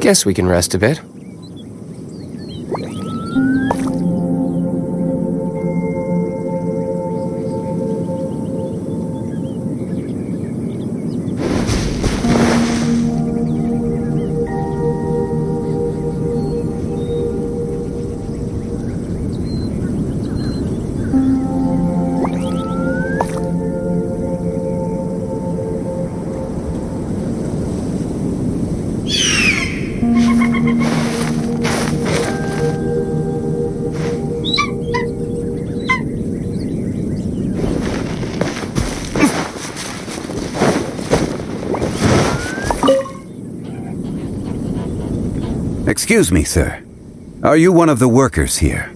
Guess we can rest a bit. Excuse me, sir. Are you one of the workers here?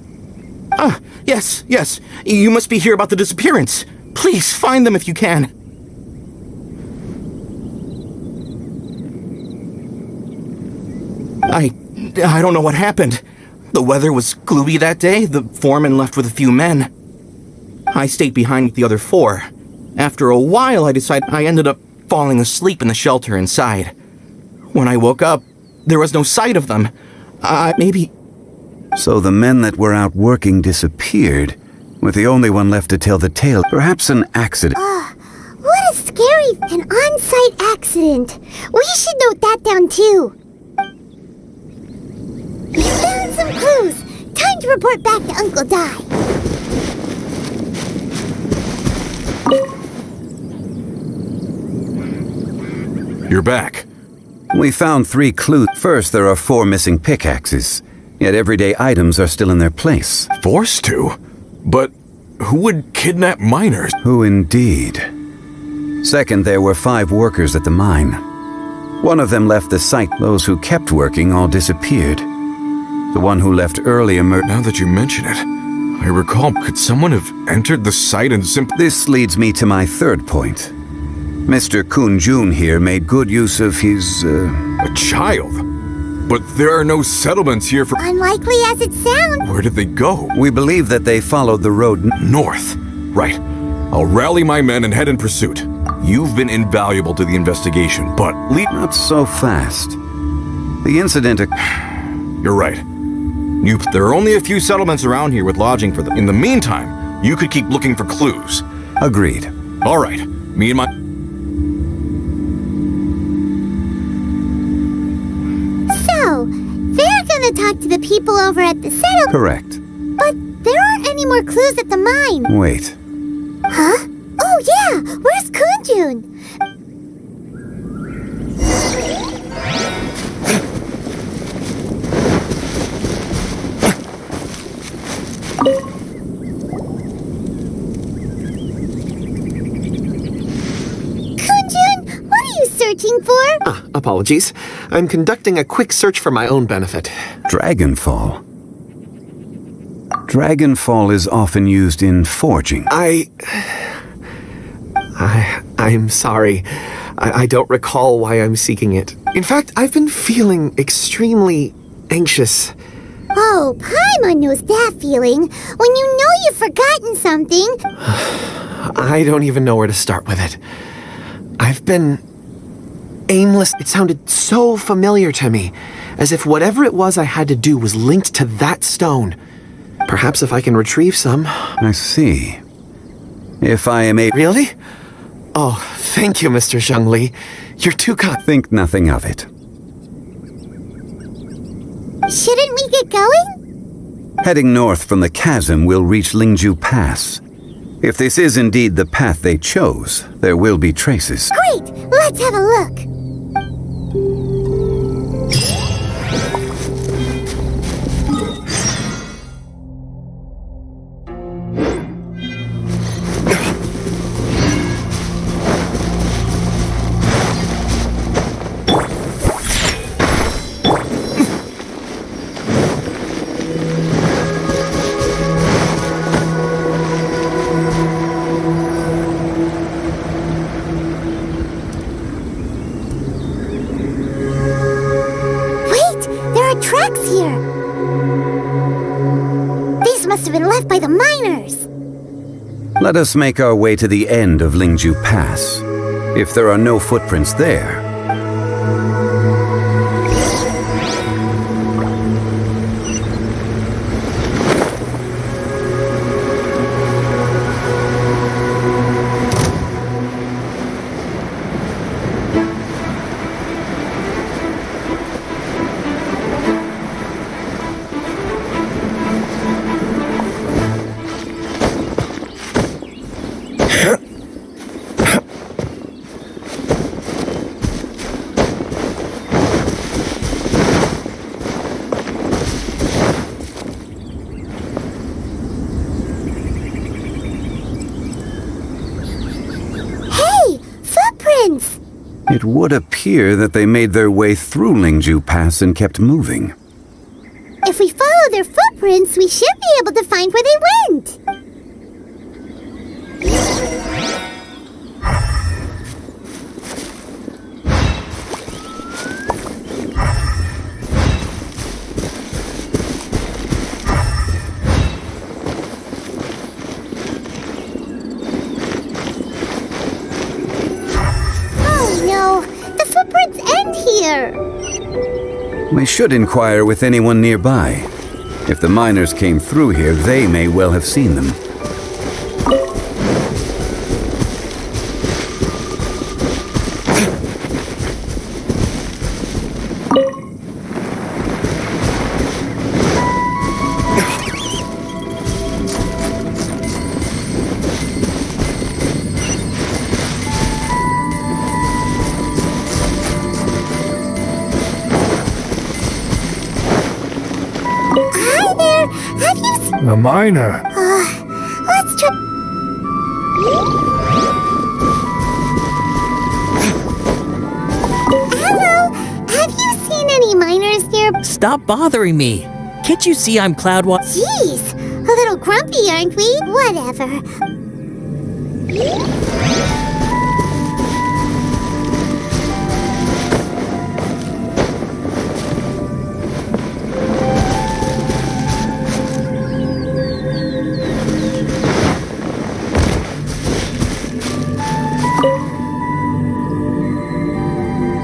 Yes. You must be here about the disappearance. Please find them if you can. I don't know what happened. The weather was gloomy that day. The foreman left with a few men. I stayed behind with the other 4. After a while, I ended up falling asleep in the shelter inside. When I woke up, there was no sight of them. Maybe... So the men that were out working disappeared, with the only one left to tell the tale. Perhaps an accident. What a scary... An on-site accident. We should note that down too. We found some clues. Time to report back to Uncle Dai. You're back. We found 3 clues. First, there are 4 missing pickaxes, yet everyday items are still in their place. Forced to? But who would kidnap miners? Who indeed? Second, there were 5 workers at the mine. One of them left the site. Those who kept working all disappeared. The one who left early emerged. Now that you mention it, I recall, could someone have entered the site and simply... This leads me to my third point. Mr. Kun-jun here made good use of his, A child? But there are no settlements here for... Unlikely as it sounds. Where did they go? We believe that they followed the road North. Right. I'll rally my men and head in pursuit. You've been invaluable to the investigation, but... Not so fast. The incident... You're right. There are only a few settlements around here with lodging for them. In the meantime, you could keep looking for clues. Agreed. All right. Me and my... So, they're gonna talk to the people over at the settlement. Correct. But there aren't any more clues at the mine. Wait. Huh? Oh yeah! Where's Kun-jun? Kun-jun, what are you searching for? Apologies. I'm conducting a quick search for my own benefit. Dragonfall. Dragonfall is often used in forging. I'm sorry. I don't recall why I'm seeking it. In fact, I've been feeling extremely anxious. Oh, Paimon knows that feeling. When you know you've forgotten something. I don't even know where to start with it. I've been aimless. It sounded so familiar to me, as if whatever it was I had to do was linked to that stone. Perhaps if I can retrieve some. I see. If I am able... Really? Oh, thank you, Mr. Zhengli. You're too kind. Think nothing of it. Shouldn't we get going? Heading north from the chasm, we'll reach Lingju Pass. If this is indeed the path they chose, there will be traces. Great! Let's have a look. Tracks here. These must have been left by the miners. Let us make our way to the end of Lingju Pass. If there are no footprints there... It would appear that they made their way through Lingju Pass and kept moving. If we follow their footprints, we should be able to find where they went. Oh no, the footprints end here. We should inquire with anyone nearby. If the miners came through here, they may well have seen them. Hi there, have you seen... A miner. Let's try... Hello, have you seen any miners near... Stop bothering me. Can't you see I'm Jeez, a little grumpy, aren't we? Whatever.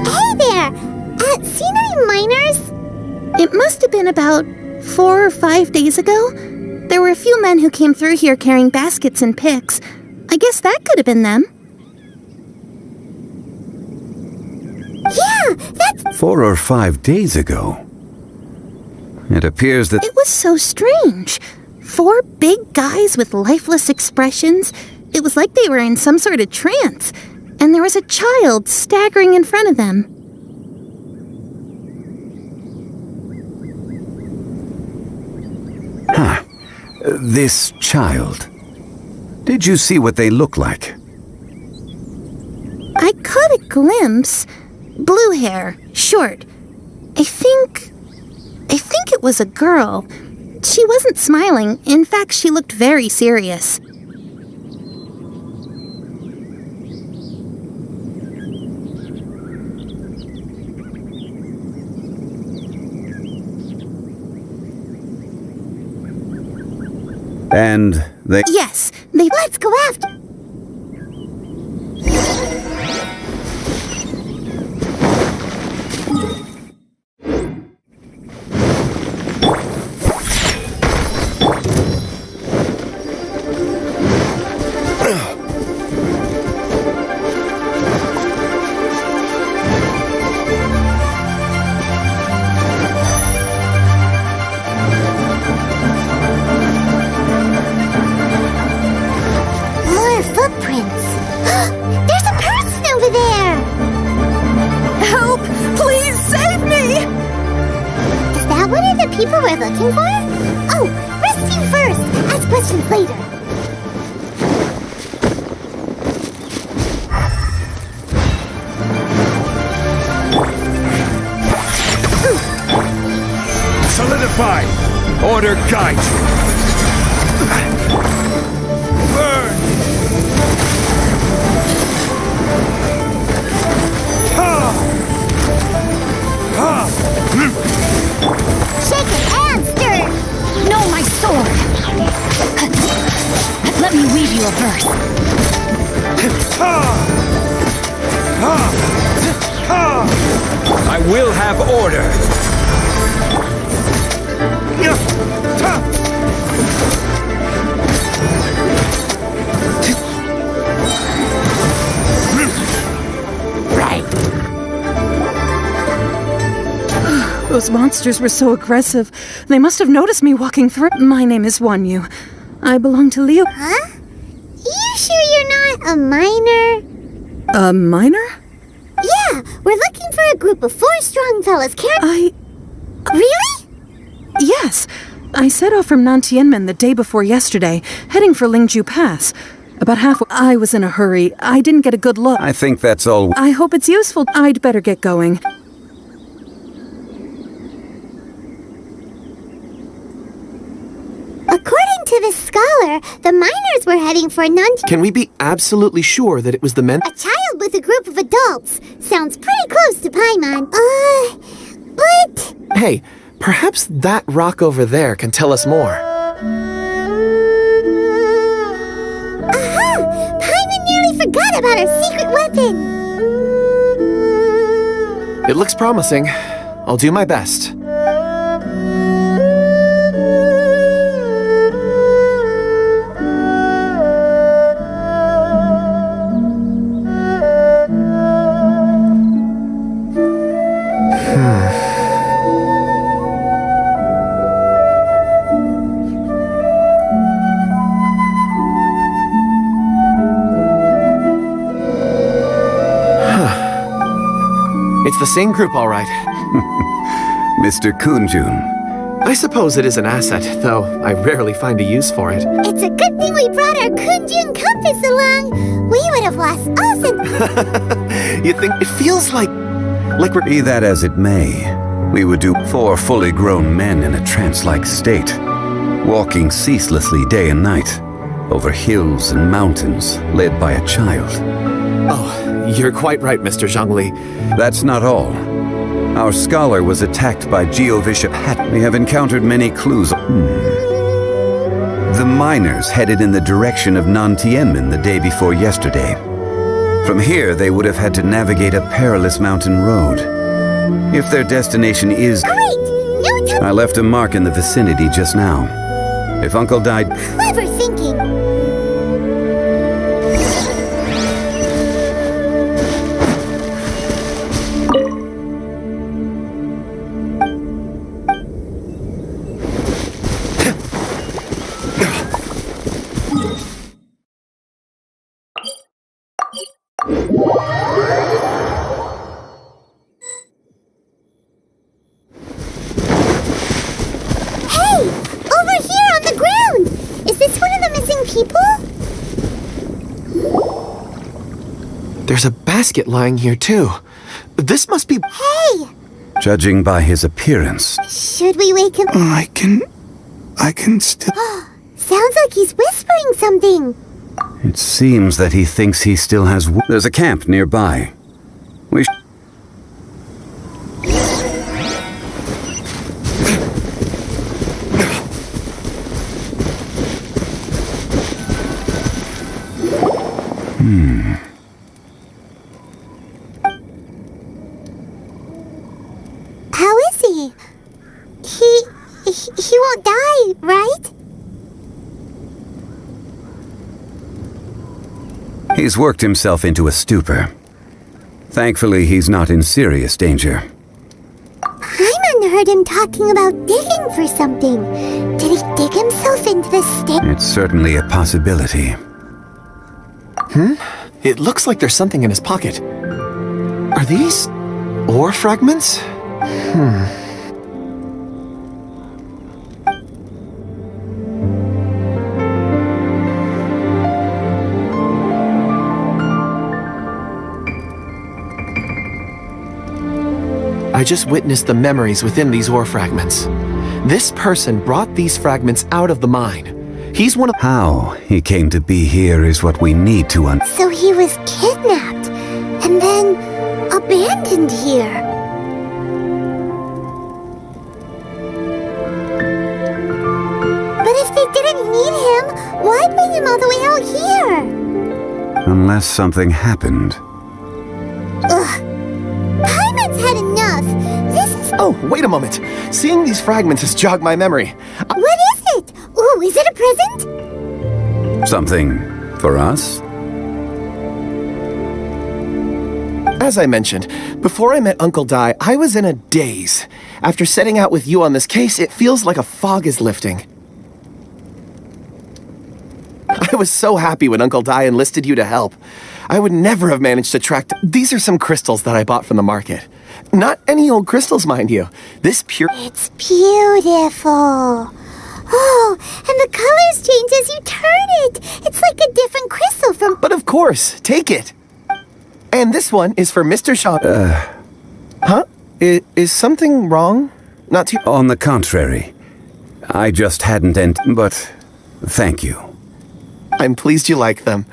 Hey there! Seen any miners? It must have been about 4 or 5 days ago. There were a few men who came through here carrying baskets and picks. I guess that could have been them. Yeah, that's... 4 or 5 days ago. It appears that It was so strange. 4 big guys with lifeless expressions. It was like they were in some sort of trance. And there was a child staggering in front of them. this child. Did you see what they look like? I caught a glimpse. Blue hair, short. I think it was a girl. She wasn't smiling. In fact, she looked very serious. And they... Yes, they... Let's go after... More footprints. There's a person over there. Help! Please save me! Is that one of the people we're looking for? Oh, rescue first. Ask questions later. Solidify! Order guide you! Burn! Shake it and stir. No, my sword! Let me weave you a verse. I will have order! Those monsters were so aggressive. They must have noticed me walking through. My name is Wanyu. I belong to Leo. Huh? You sure you're not a miner? A miner? Yeah, we're looking for a group of 4 strong fellas carrying... Really? Yes. I set off from Nantianmen the day before yesterday, heading for Lingju Pass. About half. I was in a hurry. I didn't get a good look. I think that's all. I hope it's useful. I'd better get going. According to the scholar, the miners were heading for Can we be absolutely sure that it was the men? a child with a group of adults. Sounds pretty close to Paimon. But... Hey, perhaps that rock over there can tell us more. Aha! Paimon nearly forgot about our secret weapon. It looks promising. I'll do my best. It's the same group, all right. Mr. Kunjun. I suppose it is an asset, though I rarely find a use for it. It's a good thing we brought our Kunjun compass along. We would have lost all sense. You think it feels like we're... Be that as it may, we would do 4 fully grown men in a trance-like state, walking ceaselessly day and night, over hills and mountains, led by a child. Oh, you're quite right, Mr. Zhongli. That's not all. Our scholar was attacked by Geovishap Hat. We have encountered many clues. The miners headed in the direction of Nantianmen the day before yesterday. From here, they would have had to navigate a perilous mountain road. If their destination is... Great! No time. I left a mark in the vicinity just now. If Uncle died... Clever thinking. Hey! Over here on the ground! Is this one of the missing people? There's a basket lying here, too. This must be... Hey! Judging by his appearance... Should we wake him? I can still... Sounds like he's whispering something. It seems that he thinks he still has... There's a camp nearby. We How is he? He won't die, right? He's worked himself into a stupor. Thankfully, he's not in serious danger. Paimon heard him talking about digging for something. Did he dig himself into the stick? It's certainly a possibility. It looks like there's something in his pocket. Are these ore fragments? I just witnessed the memories within these ore fragments. This person brought these fragments out of the mine. He's one of... How he came to be here is what we need to So he was kidnapped and then abandoned here. But if they didn't need him, why bring him all the way out here? Unless something happened. Ugh. Paimon's had enough. This is... Oh, wait a moment. Seeing these fragments has jogged my memory. What is it? Ooh, is it a present? Something for us? As I mentioned, before I met Uncle Dai, I was in a daze. After setting out with you on this case, it feels like a fog is lifting. I was so happy when Uncle Dai enlisted you to help. I would never have managed to track... These are some crystals that I bought from the market. Not any old crystals, mind you. This pure... It's beautiful. Oh, and the colors change as you turn it. It's like a different crystal from... But of course, take it. And this one is for Mr. Shaw. Huh? Is something wrong? Not too... On the contrary, I just hadn't but thank you. I'm pleased you like them.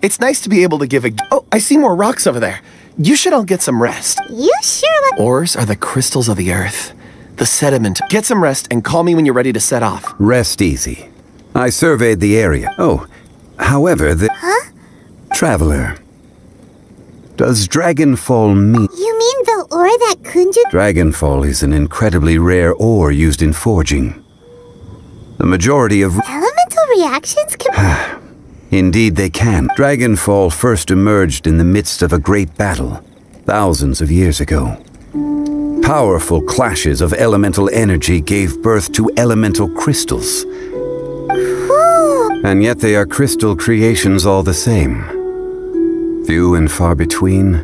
It's nice to be able to give a... Oh, I see more rocks over there. You should all get some rest. You sure look... Ores are the crystals of the earth. The sediment. Get some rest and call me when you're ready to set off. Rest easy. I surveyed the area. Oh, however, the... Huh? Traveler. Does Dragonfall mean... You mean the ore that Kunju... Dragonfall is an incredibly rare ore used in forging. The majority of... Elemental reactions can... Indeed they can. Dragonfall first emerged in the midst of a great battle, thousands of years ago. Powerful clashes of elemental energy gave birth to elemental crystals. And yet they are crystal creations all the same. Few and far between,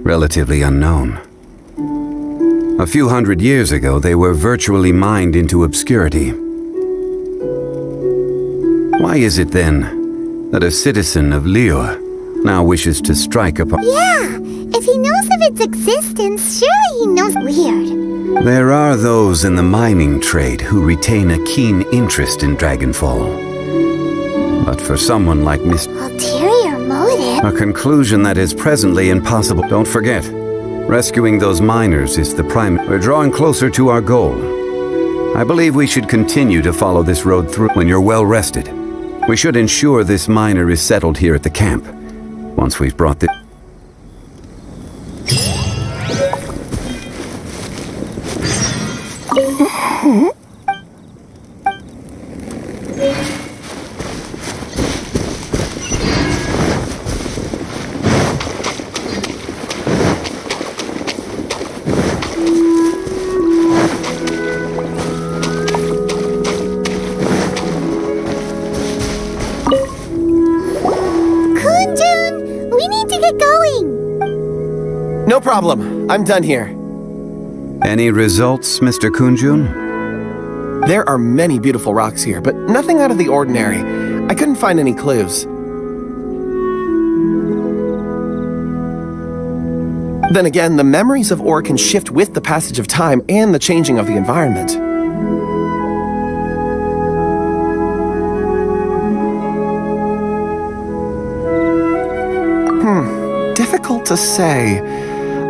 relatively unknown. A few hundred years ago, they were virtually mined into obscurity. Why is it then that a citizen of Liyue now wishes to strike upon... Yeah, if he knows of its existence, surely he knows weird. There are those in the mining trade who retain a keen interest in Dragonfall. But for someone like Miss... Ulterior motive? A conclusion that is presently impossible. Don't forget, rescuing those miners is the prime... We're drawing closer to our goal. I believe we should continue to follow this road through when you're well rested. We should ensure this miner is settled here at the camp. Once we've brought the... No problem. I'm done here. Any results, Mr. Kunjun? There are many beautiful rocks here, but nothing out of the ordinary. I couldn't find any clues. Then again, the memories of ore can shift with the passage of time and the changing of the environment. Difficult to say.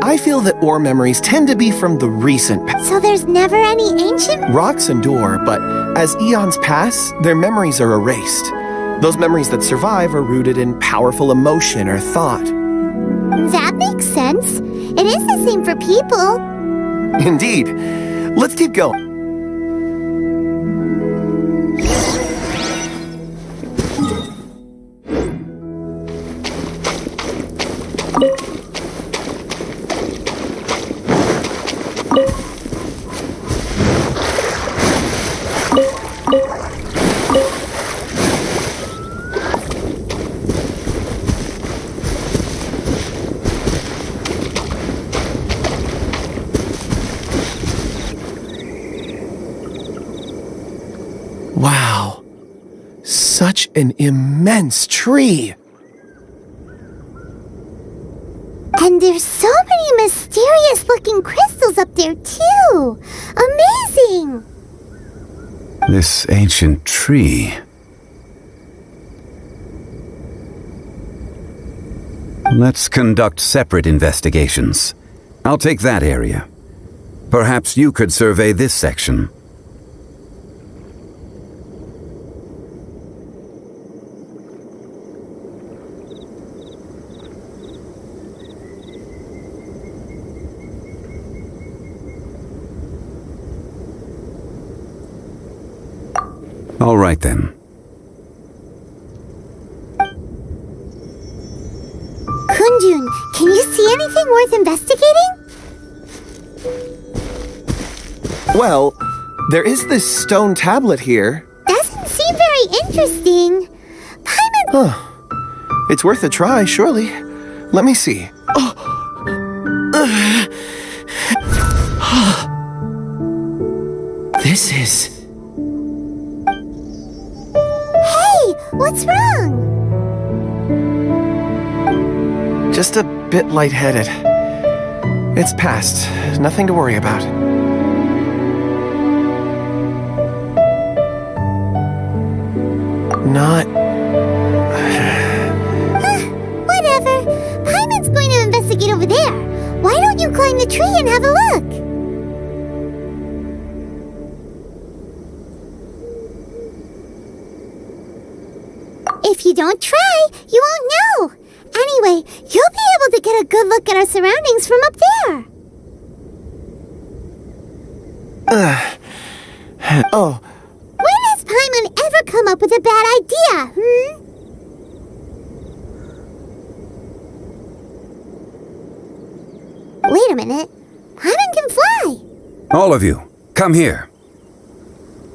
I feel that ore memories tend to be from the recent past. So there's never any ancient... Rocks endure, but as eons pass, their memories are erased. Those memories that survive are rooted in powerful emotion or thought. That makes sense. It is the same for people. Indeed. Let's keep going. Wow. Such an immense tree. And there's so many mysterious-looking crystals up there, too. Amazing! This ancient tree... Let's conduct separate investigations. I'll take that area. Perhaps you could survey this section. All right, then. Kunjun, can you see anything worth investigating? Well, there is this stone tablet here. Doesn't seem very interesting. Huh. It's worth a try, surely. Let me see. This is What's wrong? Just a bit lightheaded. It's past. Nothing to worry about. Not... Whatever. Paimon's going to investigate over there. Why don't you climb the tree and have a look? If you don't try, you won't know. Anyway, you'll be able to get a good look at our surroundings from up there. Oh, When has Paimon ever come up with a bad idea, Wait a minute. Paimon can fly. All of you, come here.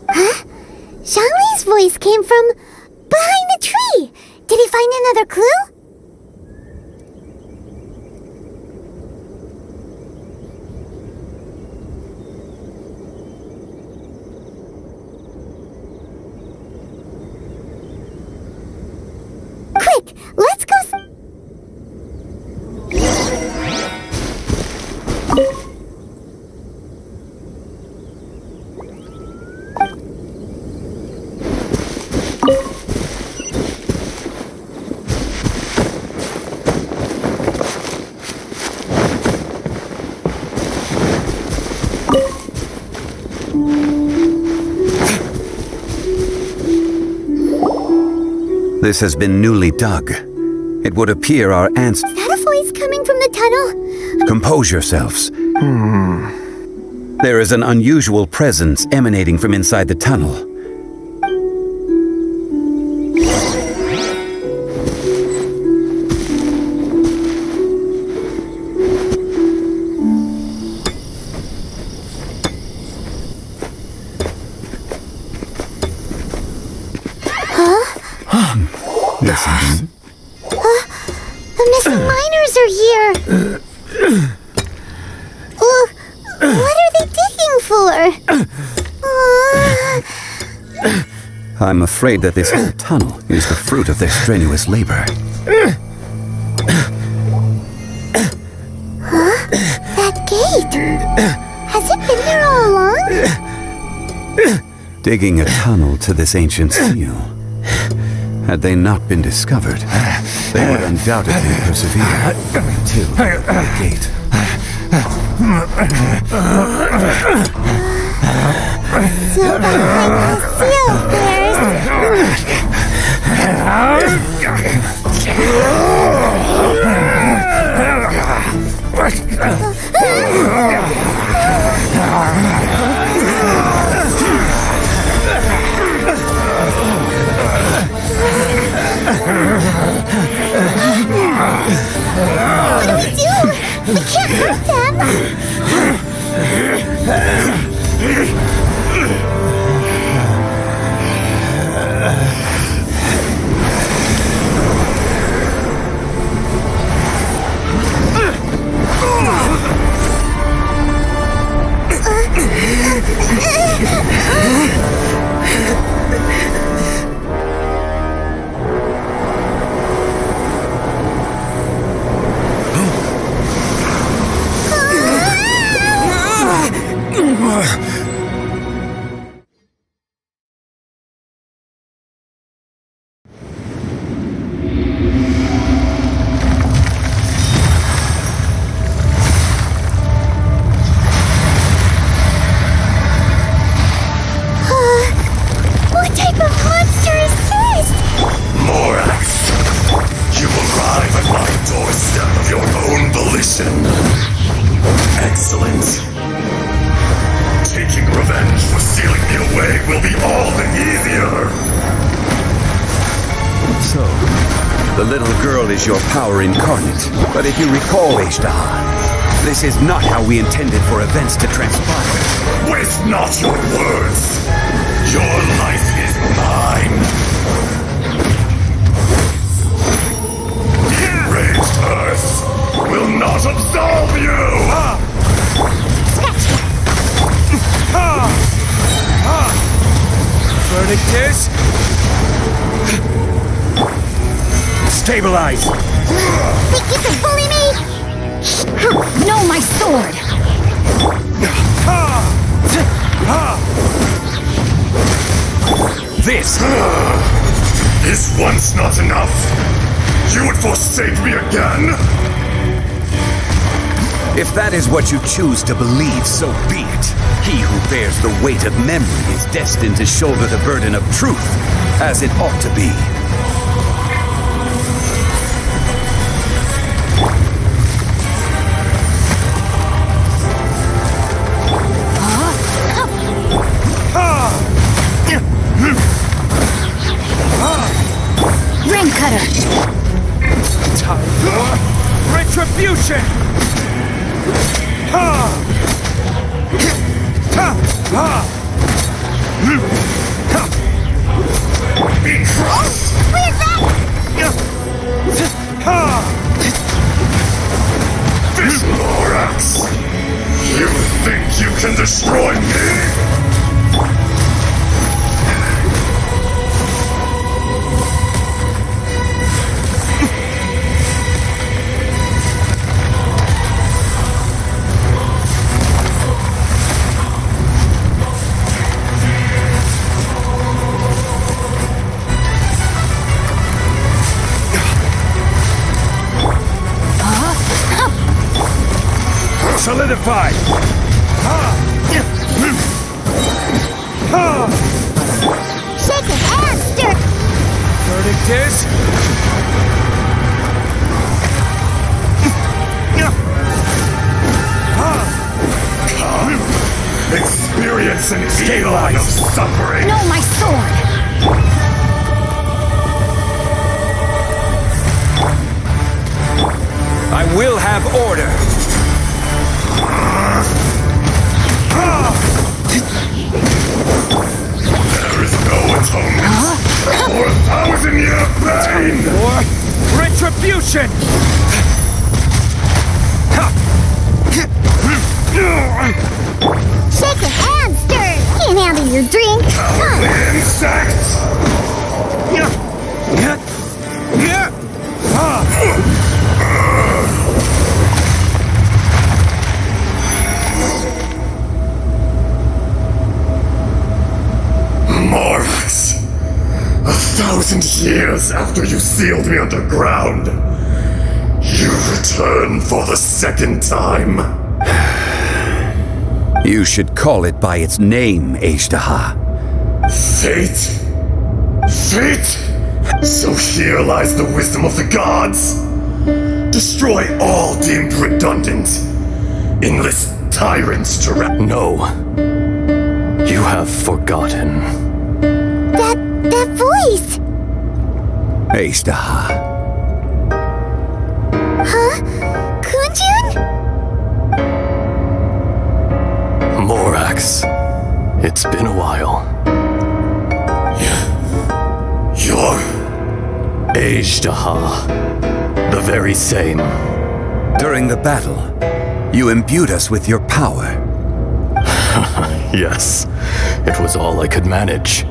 Xiangli's voice came from behind the tree. Did he find another clue? Quick, let's go. This has been newly dug. It would appear our ants... Is that a voice coming from the tunnel? Compose yourselves. There is an unusual presence emanating from inside the tunnel. Listen. The missing miners are here. What are they digging for? I'm afraid that this whole tunnel is the fruit of their strenuous labor. That gate. Has it been there all along? Digging a tunnel to this ancient seal. Had they not been discovered, they would undoubtedly persevere until the gate. So behind the seal What do we do? We can't hurt them. What type of monster is this? Morax, you arrive at my doorstep of your own volition. Excellent. Taking revenge for sealing me away will be all the easier. So, the little girl is your power incarnate. But if you recall, Ishtar, this is not how we intended for events to transpire. Waste not your words. Your life is mine. Enraged Earth will not absolve you! Verdict is... Stabilize! Think you can bully me? No, my sword! This! Is once not enough? You would forsake me again? If that is what you choose to believe, so be it. He who bears the weight of memory is destined to shoulder the burden of truth, as it ought to be. Ring cutter! Time for retribution! Be crushed! Where's that? This Lorax! You think you can destroy me? Solidify! Shake it and stir. Verdict is... Experience an eon of suffering! No, my sword! I will have order. There is no atonement for 1,000-year pain! Or retribution! Shake it and stir. Can't handle your drink. Cowardly insects! Morax! 1,000 years after you sealed me underground, you return for the second time. You should call it by its name, Ashtaha. Fate? Fate? So here lies the wisdom of the gods. Destroy all deemed redundant. Enlist tyrants to No. You have forgotten. That voice. Ashtaha. Huh? Kunjun? Morax. It's been a while. You're... Ashtaha. The very same. During the battle, you imbued us with your power. Yes, it was all I could manage.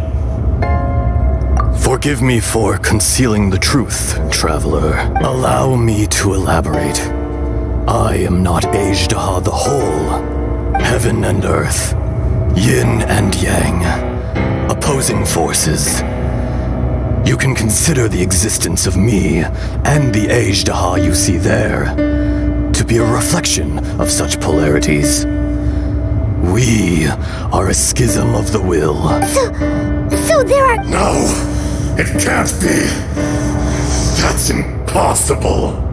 Forgive me for concealing the truth, traveler. Allow me to elaborate. I am not Ashtaha the Whole. Heaven and earth, yin and yang, opposing forces. You can consider the existence of me and the Ashtaha you see there to be a reflection of such polarities. We are a schism of the will. So there are... No, it can't be. That's impossible.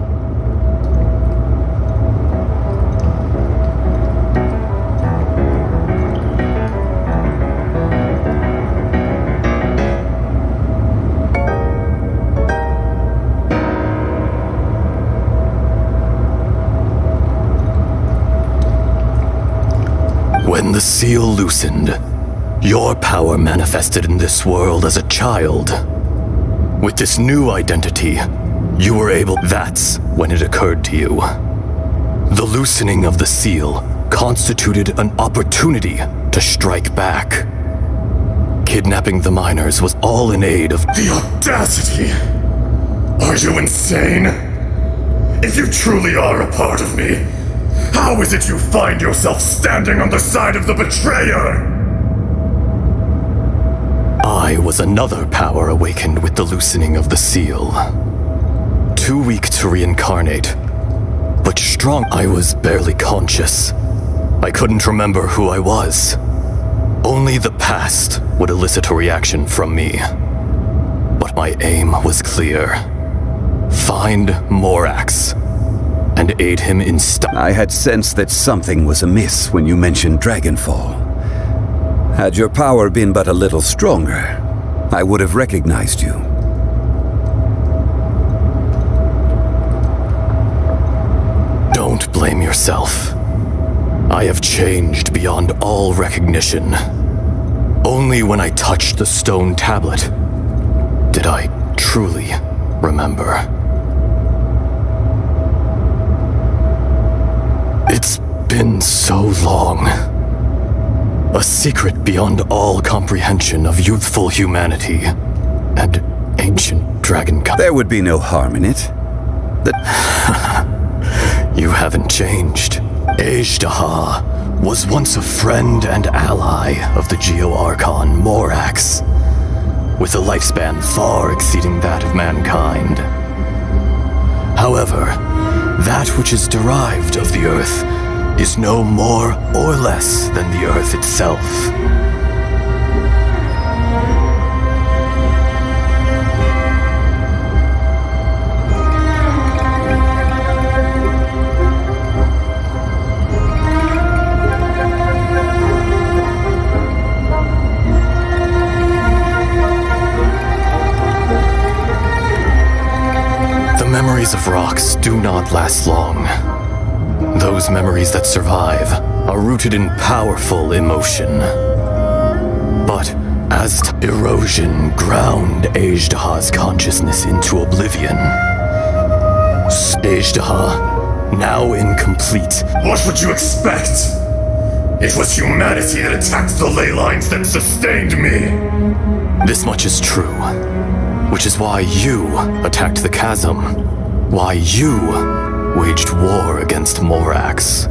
When the seal loosened, your power manifested in this world as a child. With this new identity, you were able... That's when it occurred to you. The loosening of the seal constituted an opportunity to strike back. Kidnapping the miners was all in aid of... The audacity! Are you insane? If you truly are a part of me, how is it you find yourself standing on the side of the betrayer? I was another power awakened with the loosening of the seal. Too weak to reincarnate, but strong. I was barely conscious. I couldn't remember who I was. Only the past would elicit a reaction from me. But my aim was clear. Find Morax and aid him in I had sensed that something was amiss when you mentioned Dragonfall. Had your power been but a little stronger, I would have recognized you. Don't blame yourself. I have changed beyond all recognition. Only when I touched the stone tablet did I truly remember. It's been so long. A secret beyond all comprehension of youthful humanity and ancient dragon. There would be no harm in it. You haven't changed. Ajdaha was once a friend and ally of the Geo-Archon Morax, with a lifespan far exceeding that of mankind. However, that which is derived of the Earth is no more or less than the Earth itself. The memories of rocks do not last long. Those memories that survive are rooted in powerful emotion. But as erosion ground Ajdaha's consciousness into oblivion, Ajdaha, now incomplete. What would you expect? It was humanity that attacked the ley lines that sustained me. This much is true, which is why you attacked the chasm, why you waged war against Morax.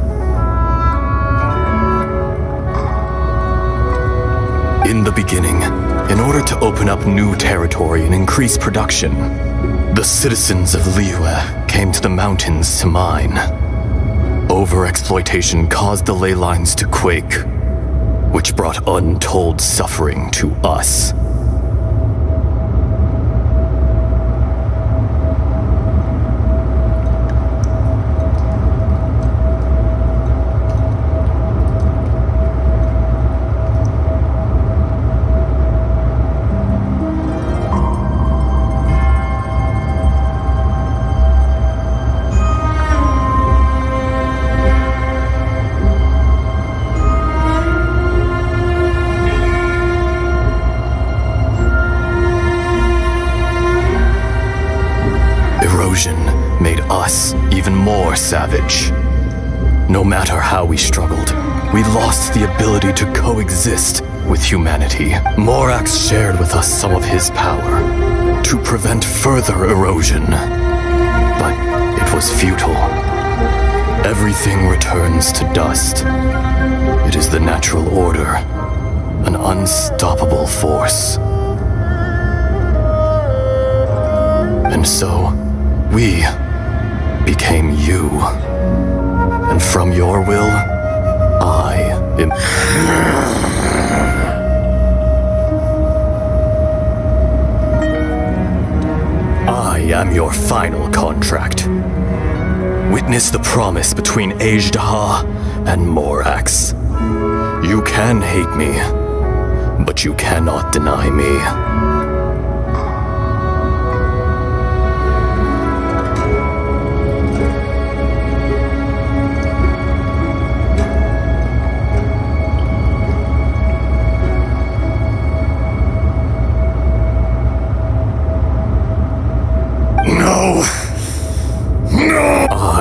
In the beginning, in order to open up new territory and increase production, the citizens of Liyue came to the mountains to mine. Overexploitation caused the ley lines to quake, which brought untold suffering to us. Made us even more savage. No matter how we struggled, we lost the ability to coexist with humanity. Morax shared with us some of his power to prevent further erosion, but it was futile. Everything returns to dust. It is the natural order, an unstoppable force. And so, we became you. And from your will, I am... I am your final contract. Witness the promise between Ajdaha and Morax. You can hate me, but you cannot deny me.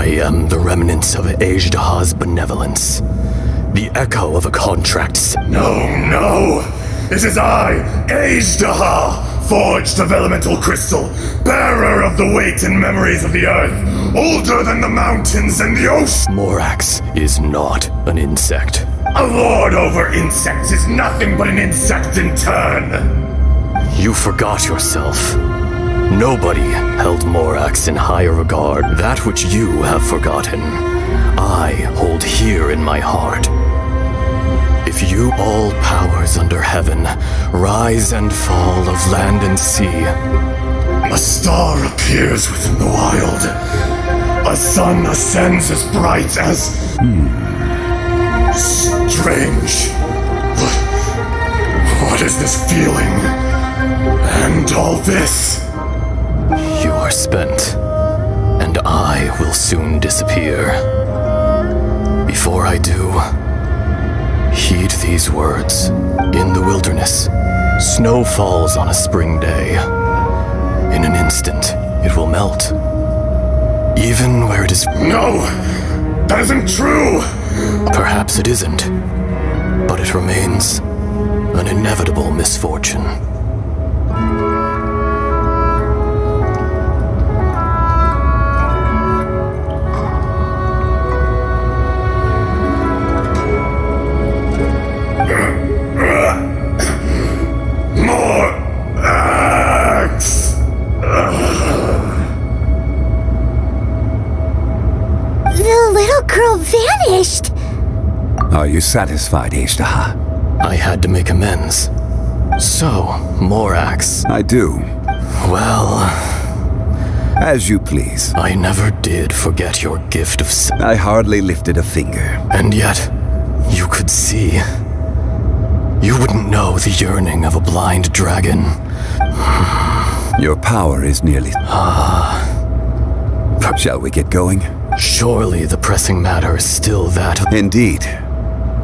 I am the remnants of Ajdaha's benevolence. The echo of a contract. No! It is I, Ajdaha, forged of elemental crystal, bearer of the weight and memories of the earth, older than the mountains and the ocean. Morax is not an insect. A lord over insects is nothing but an insect in turn. You forgot yourself. Nobody held Morax in higher regard. That which you have forgotten, I hold here in my heart. If you, all powers under heaven, rise and fall of land and sea. A star appears within the wild. A sun ascends as bright as... Strange. What is this feeling? And all this? You are spent, and I will soon disappear. Before I do, heed these words. In the wilderness, snow falls on a spring day. In an instant, it will melt. Even where it is... No! That isn't true! Perhaps it isn't, but it remains an inevitable misfortune. Vanished. Are you satisfied, Ishtaha? I had to make amends. So, Morax. I do. Well... As you please. I never did forget your gift of... I hardly lifted a finger. And yet, you could see. You wouldn't know the yearning of a blind dragon. Your power is nearly... Shall we get going? Surely the pressing matter is still that of... Indeed.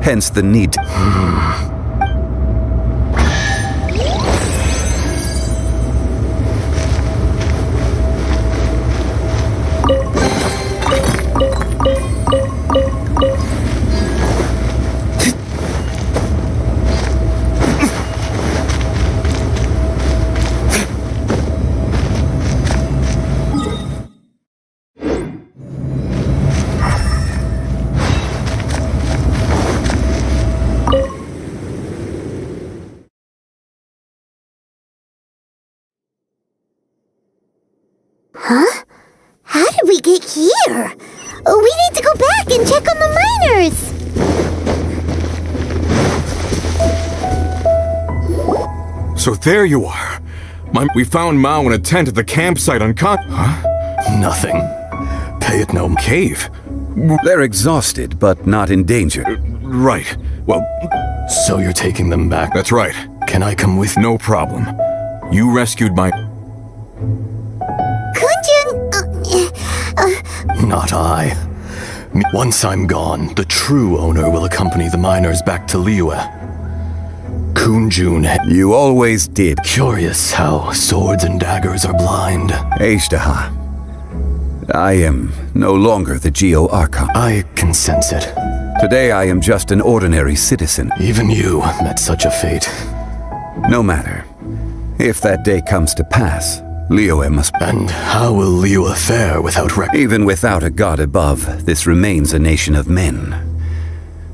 Hence the need... Huh? How did we get here? We need to go back and check on the So there you are. We found Mao in a tent at the campsite Huh? Nothing. Pay it no cave. They're exhausted, but not in danger. Right. Well... So you're taking them back? That's right. Can I come with? No problem. You rescued my... Not I. Once I'm gone, the true owner will accompany the miners back to Liyue. Kunjun... You always did. Curious how swords and daggers are blind. Ishtaha, I am no longer the Geo Archon. I can sense it. Today I am just an ordinary citizen. Even you met such a fate. No matter. If that day comes to pass, Liyue must... And how will Liyue fare without Even without a god above, this remains a nation of men.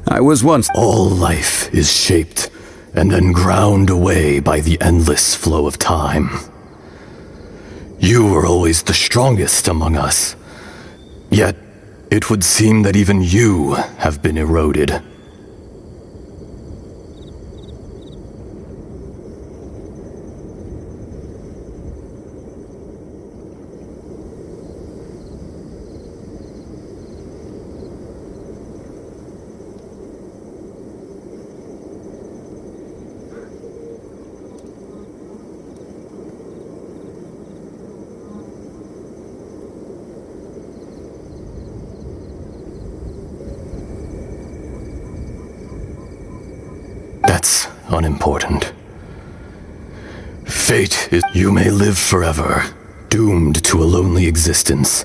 I was once... All life is shaped and then ground away by the endless flow of time. You were always the strongest among us. Yet, it would seem that even you have been eroded. That's unimportant. Fate is you may live forever, doomed to a lonely existence.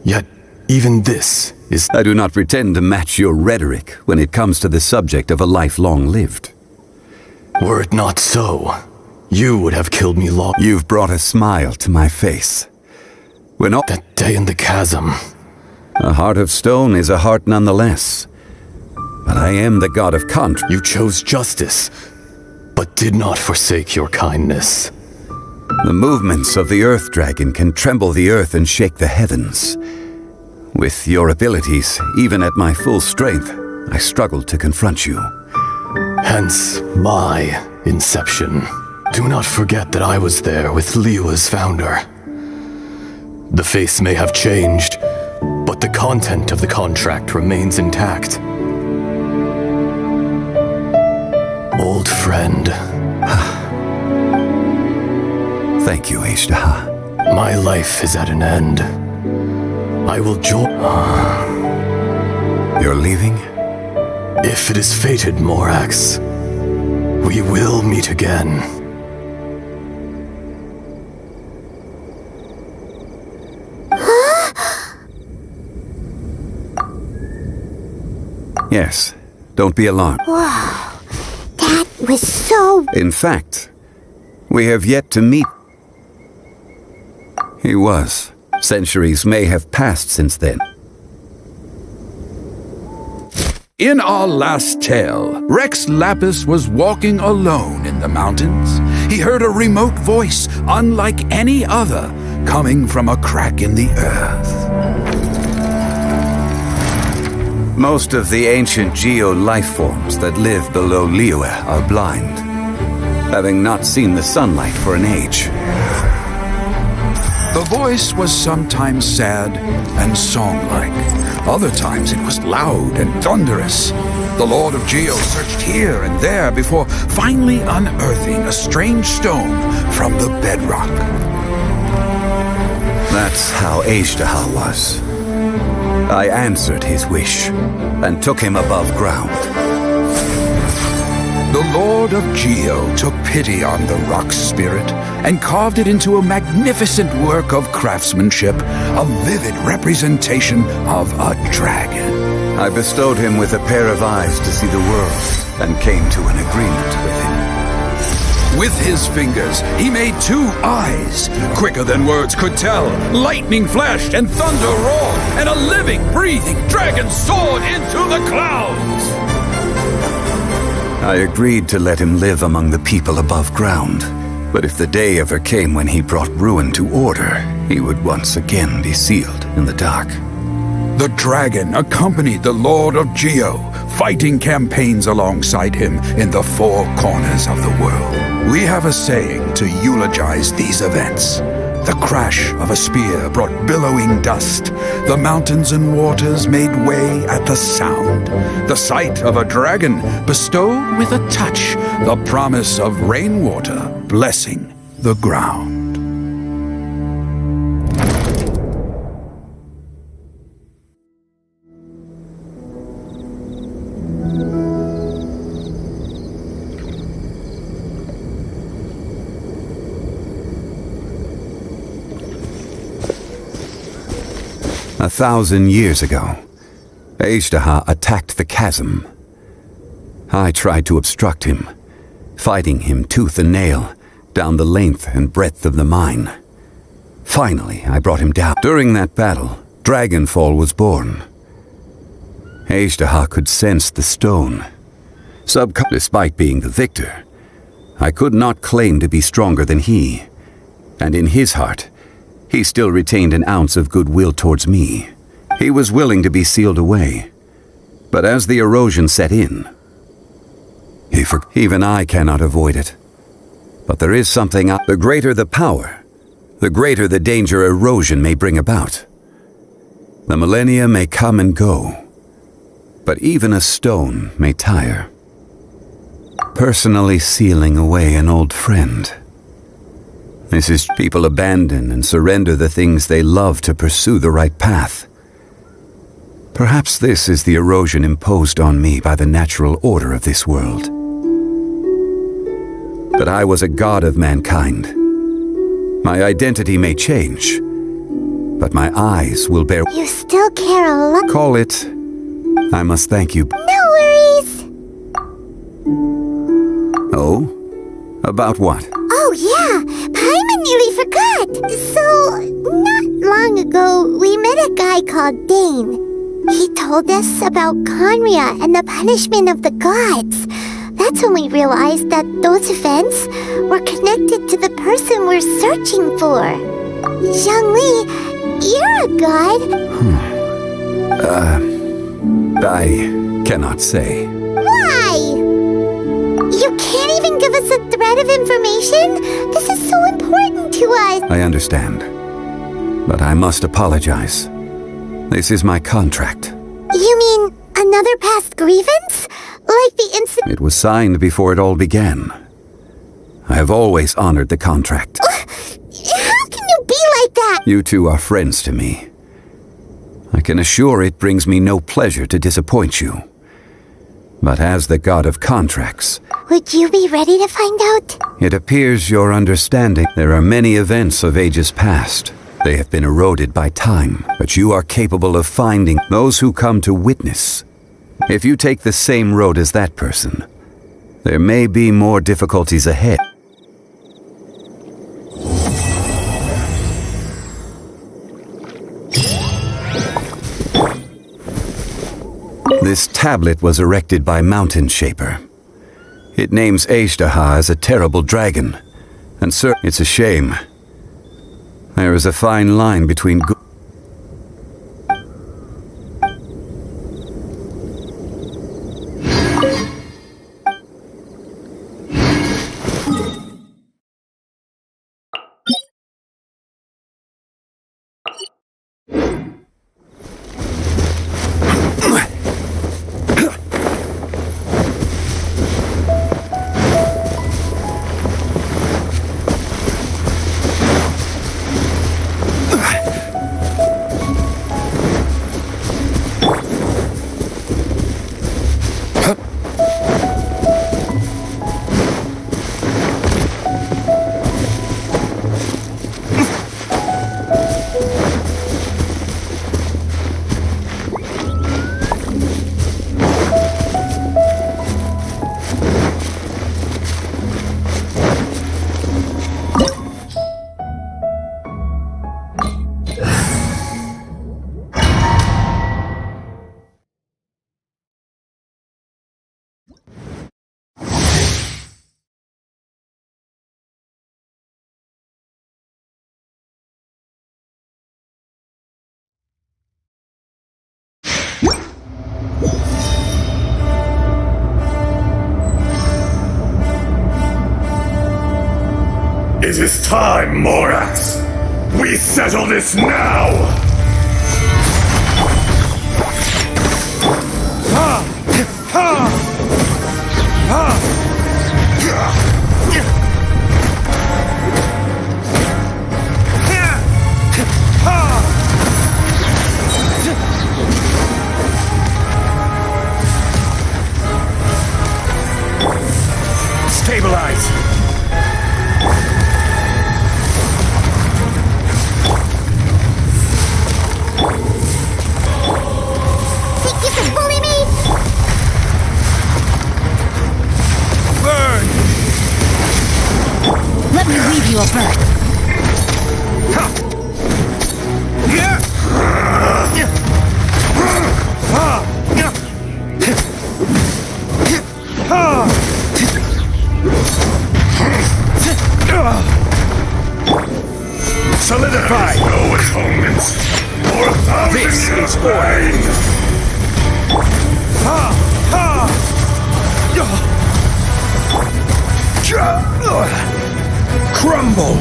Yet, even this is... I do not pretend to match your rhetoric when it comes to the subject of a life long lived. Were it not so, You would have killed me long. You've brought a smile to my face. When all That day in the chasm. a heart of stone is a heart nonetheless. But I am the god of contrast. You chose justice, but did not forsake your kindness. The movements of the earth dragon can tremble the earth and shake the heavens. With your abilities, even at my full strength, I struggled to confront you. Hence my inception. Do not forget that I was there with Liua's founder. The face may have changed, but the content of the contract remains intact. Old friend. Thank you, Ashtaha. My life is at an end. I will join. You're leaving? If it is fated, Morax, we will meet again. Yes. Don't be alarmed. Wow, that was so... In fact, we have yet to meet. He was. Centuries may have passed since then. In our last tale, Rex Lapis was walking alone in the mountains. He heard a remote voice, unlike any other, coming from a crack in the earth. Most of the ancient geo life forms that live below Liyue are blind, having not seen the sunlight for an age. The voice was sometimes sad and song-like. Other times it was loud and thunderous. The Lord of Geo searched here and there before finally unearthing a strange stone from the bedrock. That's how Ashtaha was. I answered his wish and took him above ground. The Lord of Geo took pity on the rock spirit and carved it into a magnificent work of craftsmanship, a vivid representation of a dragon. I bestowed him with a pair of eyes to see the world and came to an agreement with him. With his fingers, he made 2 eyes, quicker than words could tell. Lightning flashed and thunder roared, and a living, breathing dragon soared into the clouds. I agreed to let him live among the people above ground. But if the day ever came when he brought ruin to order, he would once again be sealed in the dark. The dragon accompanied the Lord of Geo, fighting campaigns alongside him in the 4 corners of the world. We have a saying to eulogize these events. The crash of a spear brought billowing dust. The mountains and waters made way at the sound. The sight of a dragon bestowed with a touch the promise of rainwater blessing the ground. A 1,000 years ago, Ashtaha attacked the chasm. I tried to obstruct him, fighting him tooth and nail down the length and breadth of the mine. Finally, I brought him down. During that battle, Dragonfall was born. Ashtaha could sense the stone. Despite being the victor, I could not claim to be stronger than he, and in his heart, he still retained an ounce of goodwill towards me. He was willing to be sealed away. But as the erosion set in, even I cannot avoid it. But there is something out. The greater the power, the greater the danger erosion may bring about. The millennia may come and go, but even a stone may tire. Personally sealing away an old friend. This is people abandon and surrender the things they love to pursue the right path. Perhaps this is the erosion imposed on me by the natural order of this world. But I was a god of mankind. My identity may change, but my eyes will bear. You still care a lot. Call it, I must thank you. No worries. Oh? About what? Oh, yeah. Paimon nearly forgot. So, not long ago, we met a guy called Dane. He told us about Conria and the punishment of the gods. That's when we realized that those events were connected to the person we're searching for. Zhangli, you're a god. I cannot say. Why? You can't even give us a thread of information? This is so important to us. I understand. But I must apologize. This is my contract. You mean another past grievance? Like the incident? It was signed before it all began. I have always honored the contract. How can you be like that? You two are friends to me. I can assure it brings me no pleasure to disappoint you. But as the god of contracts, would you be ready to find out? It appears you're understanding. There are many events of ages past. They have been eroded by time, but you are capable of finding those who come to witness. If you take the same road as that person, there may be more difficulties ahead. This tablet was erected by Mountain Shaper. It names Ashtaha as a terrible dragon, and sir, it's a shame. There is a fine line between good. It is time, Morax. We settle this now! Stabilize! Think you can bully me? Burn! Let me leave you a verse. Solidify! No atonement for 1,000 This years is order. Crumble!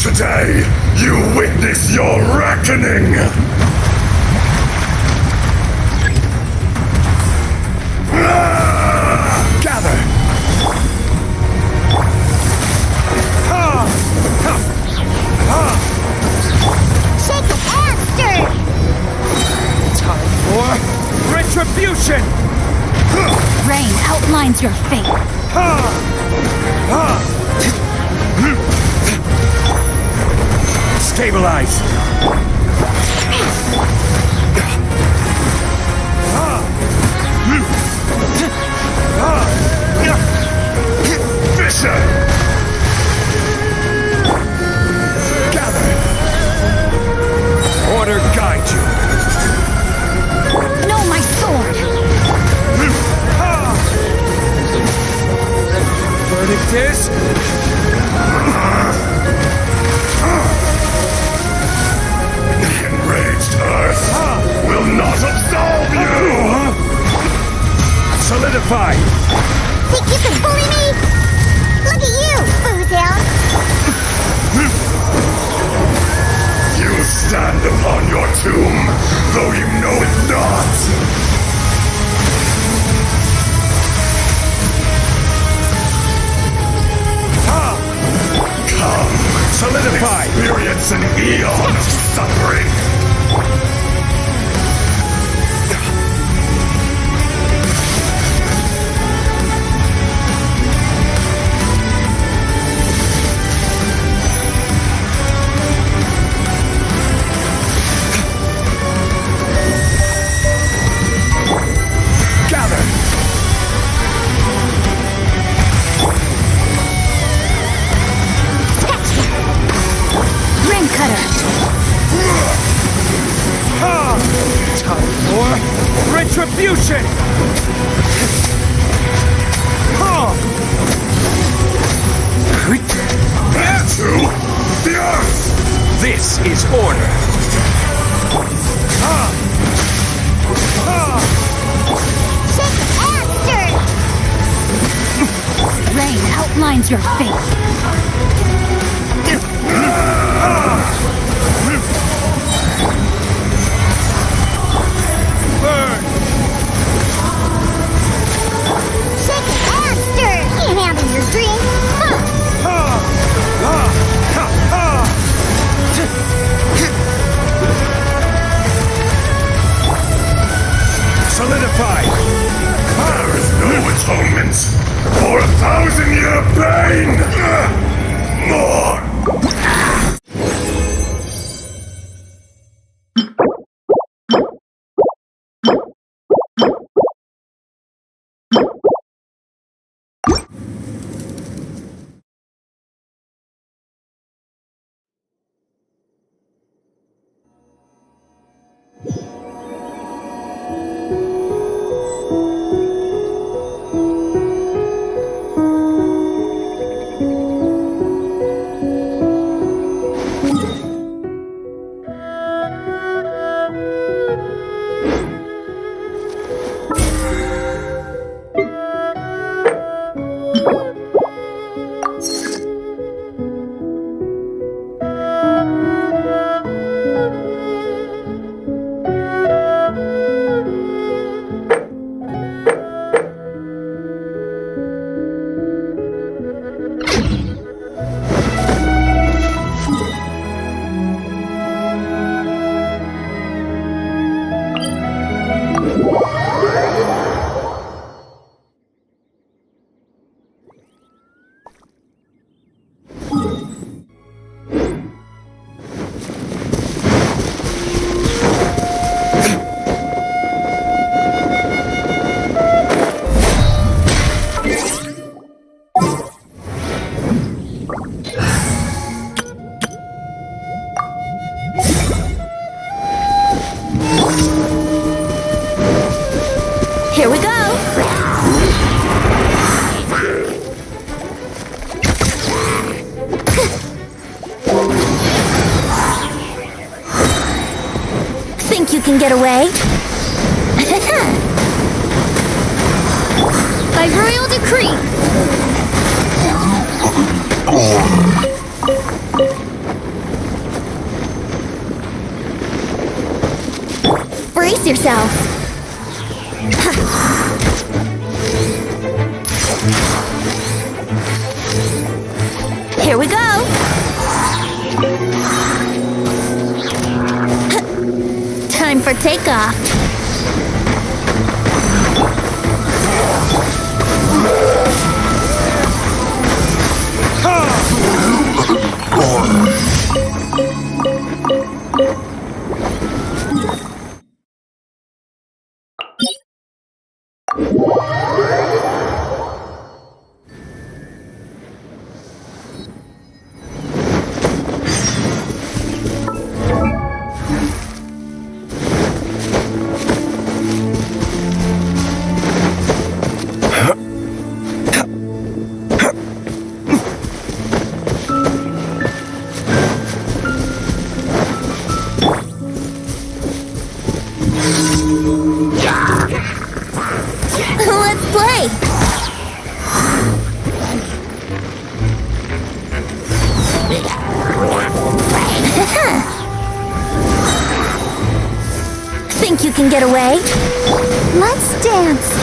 Today, you witness your reckoning! Gather! Shake a hamster! Time for retribution! Rain outlines your fate. Stabilize! Fisher! verdict is... The enraged Earth will not absolve you! Solidify! Think you can bully me? Look at you, Foozhound! You stand upon your tomb, though you know it not! Come, Solidify! Experience an eon of suffering! Gather! Ring cutter. Time for retribution! To the Earth! This is order! Shake and stir! Rain outlines your fate. Burn! Shake and stir! Can't handle your drink! Solidify! There is no atonement for 1,000-year pain! More! Here we go. Think you can get away? By royal decree. Brace yourself. Here we go. Time for takeoff. get away. Let's dance.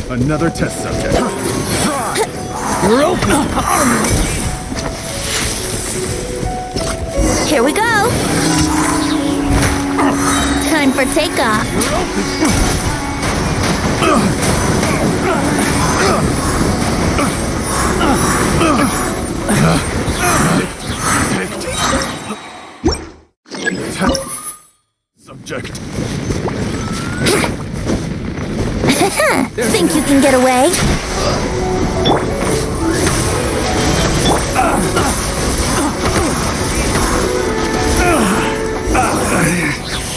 Another test subject. You're open. Here we go. Time for takeoff. Subject. Think you can get away?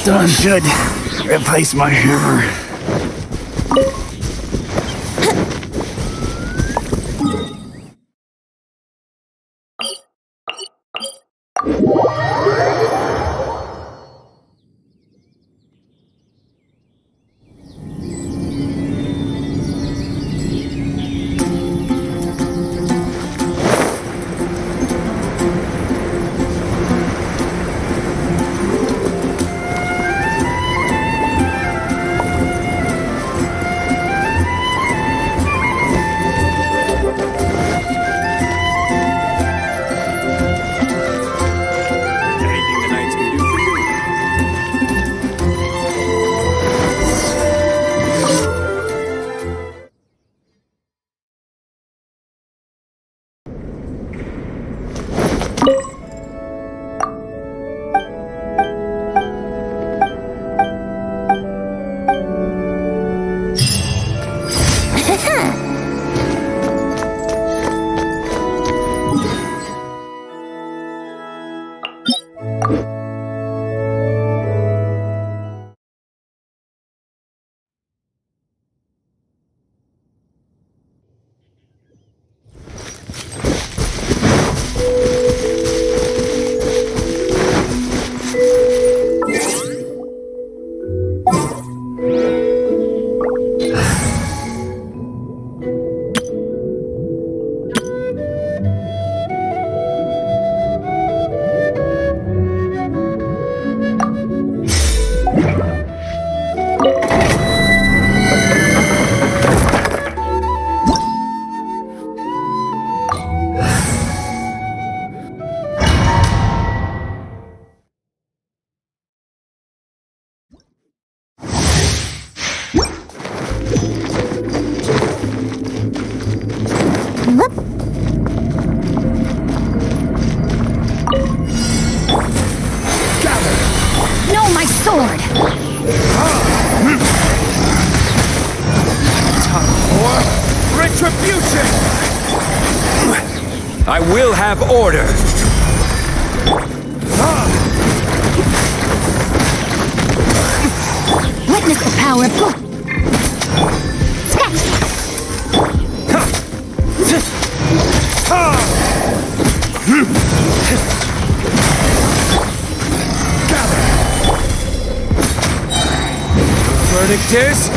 Done. Should replace my hammer. Retribution! I will have order! Witness the power of God. Verdict is...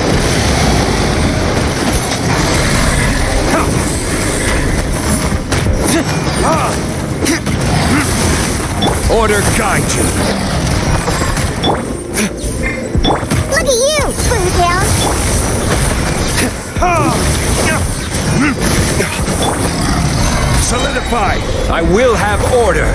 Order guide you. Look at you, Boomtown! Solidify. I will have order.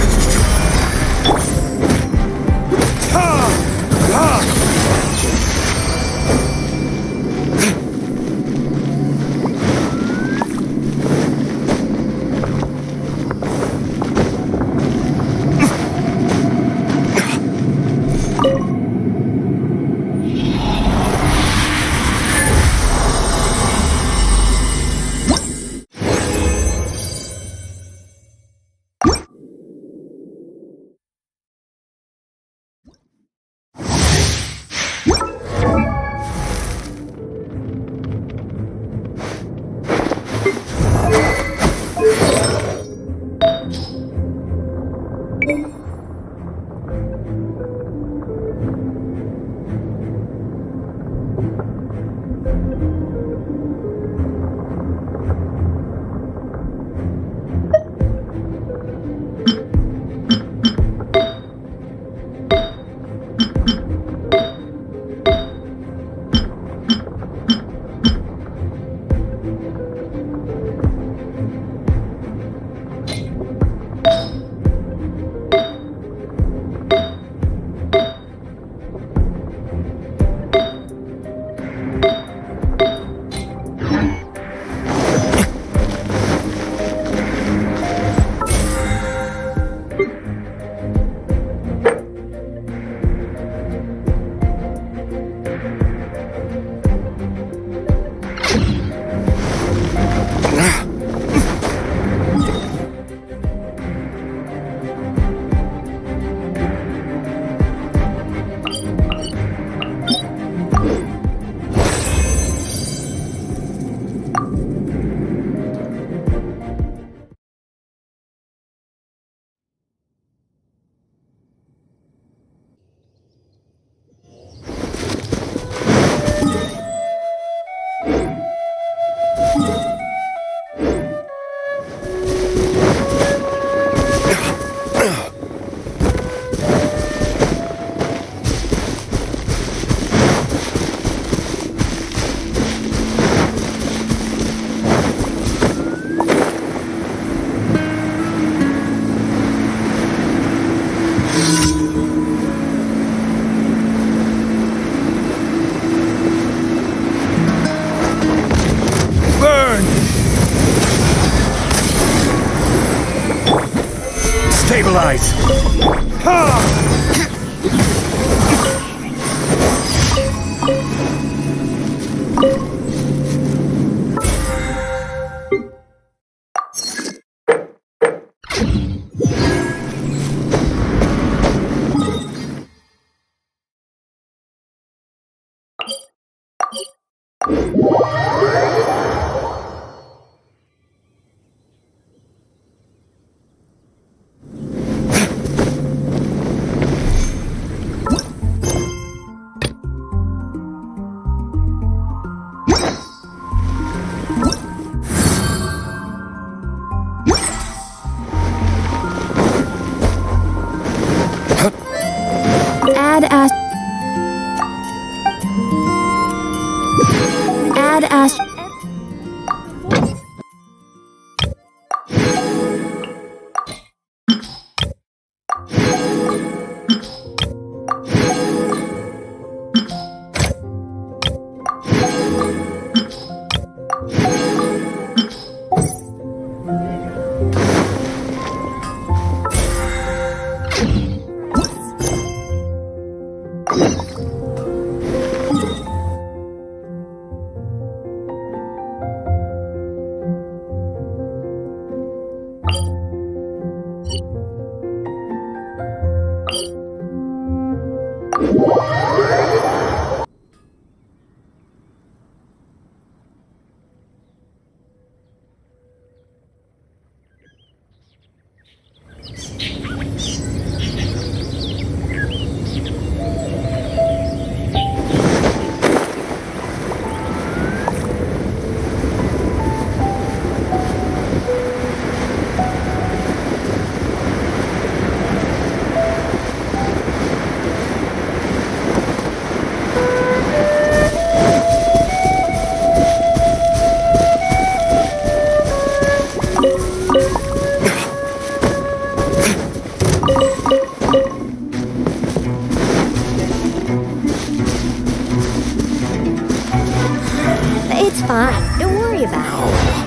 Stabilize! Add Ash.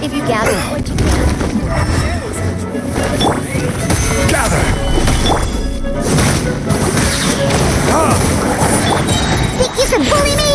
If you gather what you can. Gather! Think you can bully me?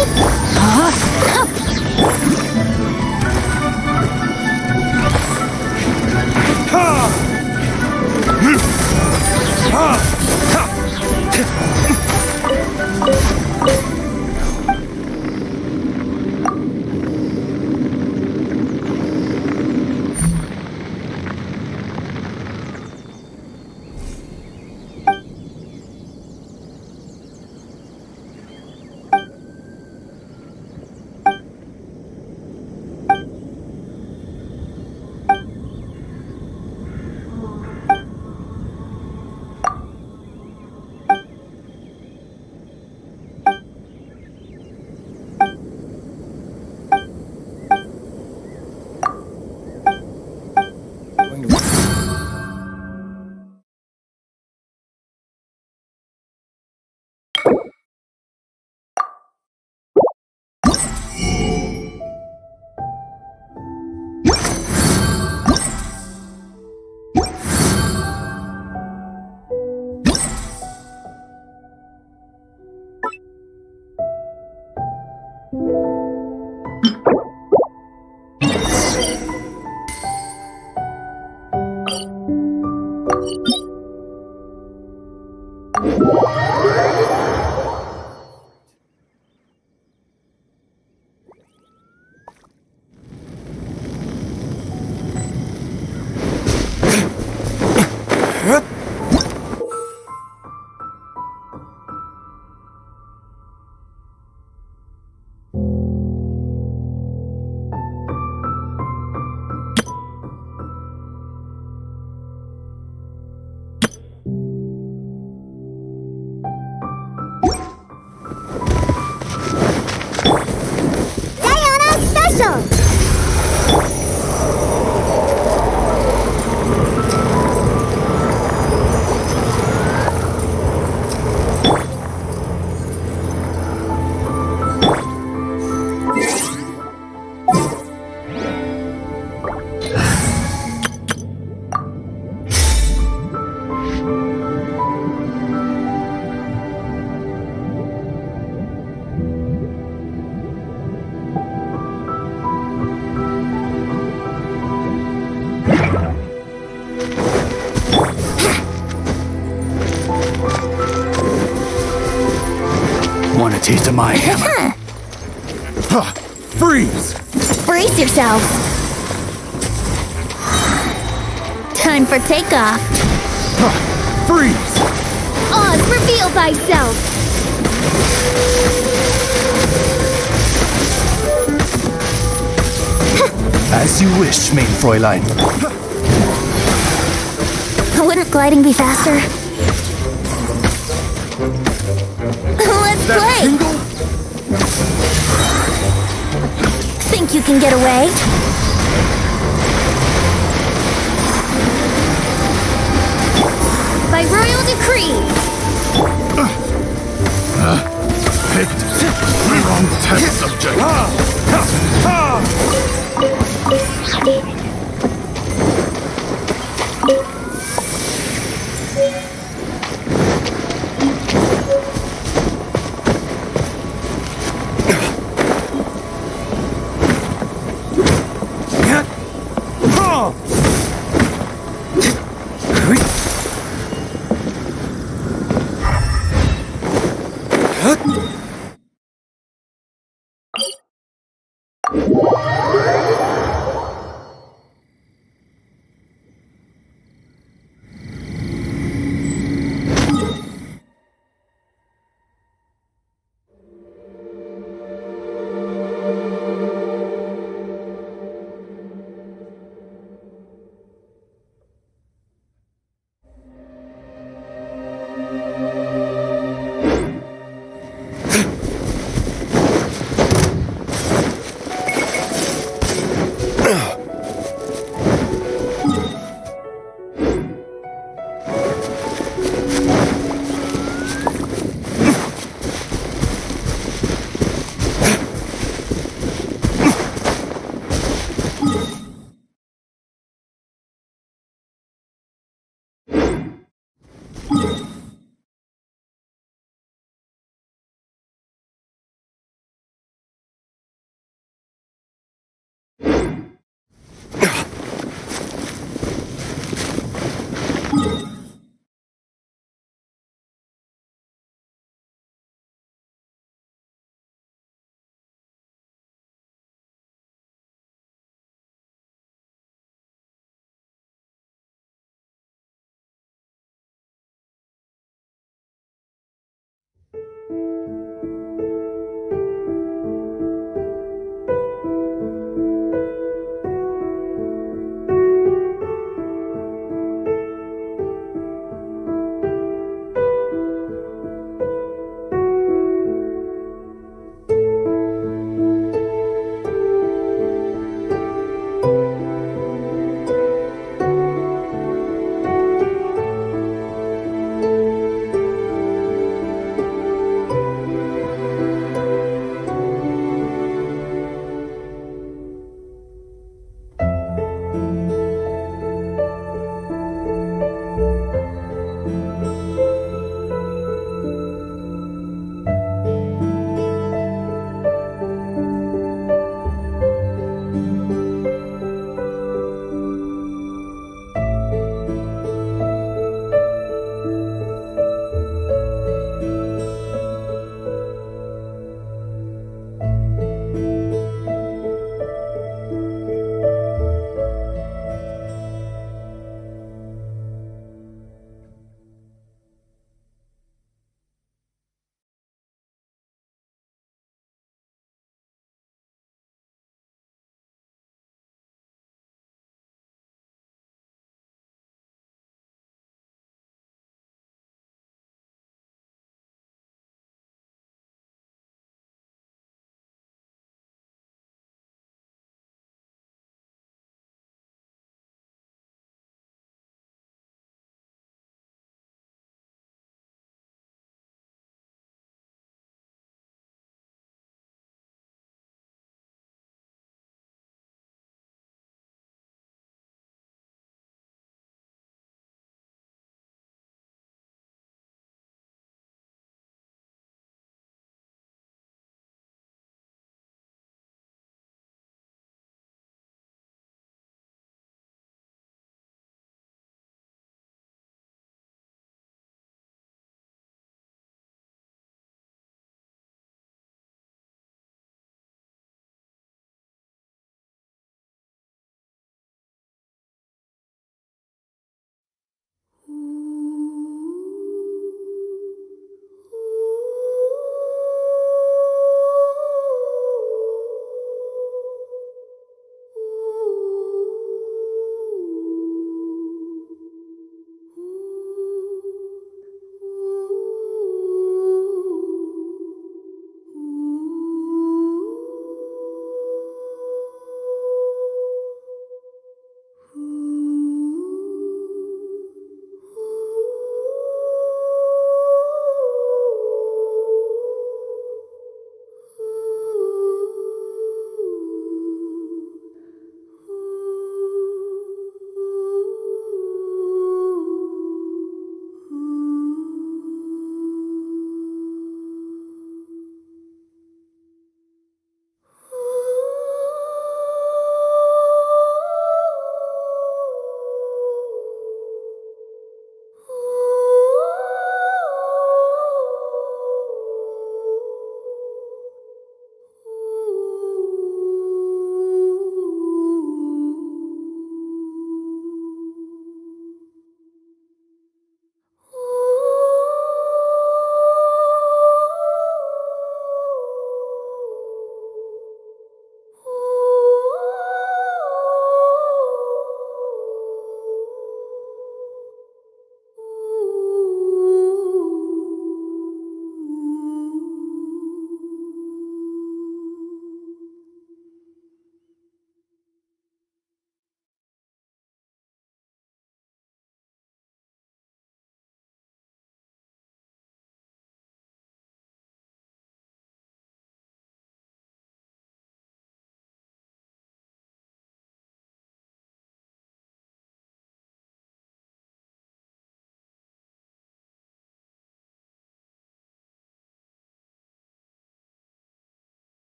Want a taste of my hammer? Freeze! Brace yourself. Time for takeoff. Freeze! Oz, reveal thyself. As you wish, main Fräulein. Wouldn't gliding be faster? Let's play! Think you can get away? By royal decree! Picked the wrong test subject.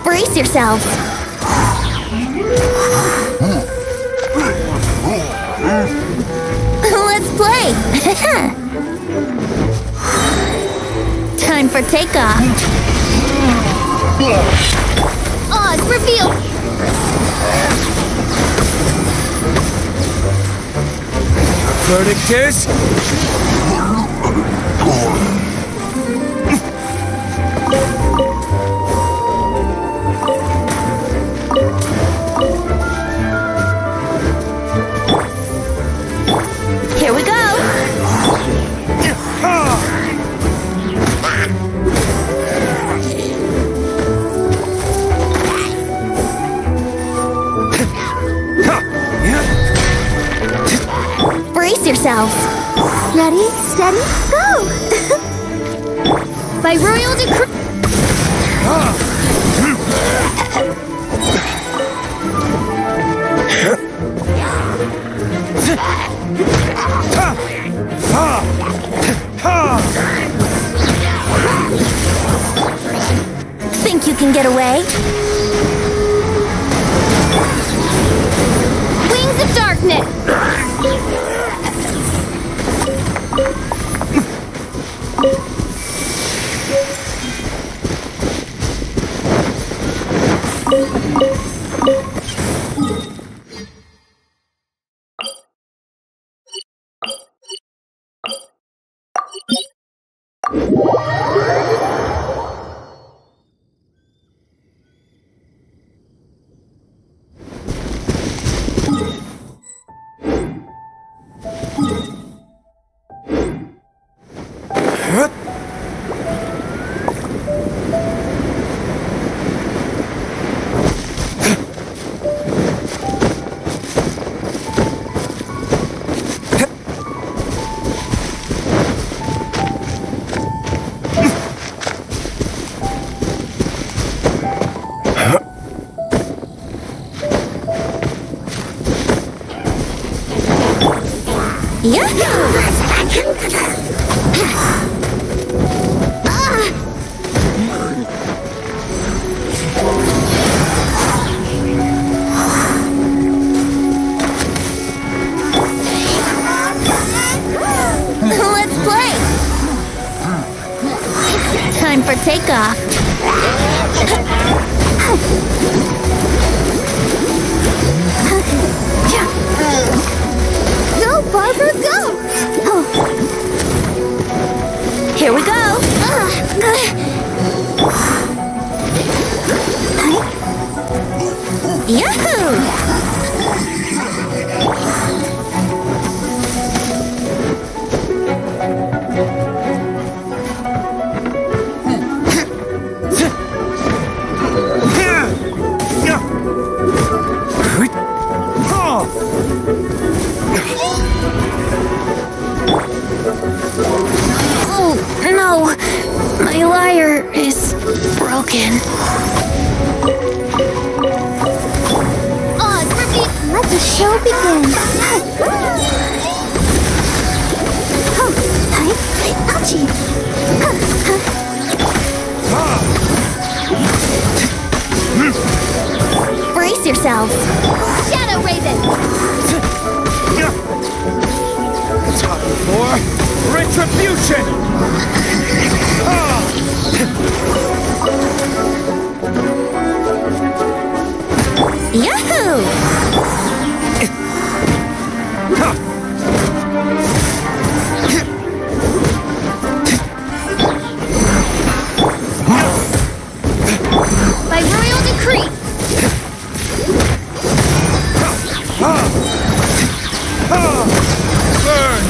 Brace yourselves. Let's play. Time for takeoff. Oz, reveal. Verdict is... Here we go. Brace yourselves. Ready, steady, go! By royal decree. Think you can get away? Wings of darkness! Let's play! Time for takeoff. Go, Barbara, go! Here we go. Yahoo! Oh, no. My lyre is broken. Oz, let the show begin. Ouchie. Brace yourselves. Shadow Raven. Time for retribution! Yahoo! By royal decree. Burn!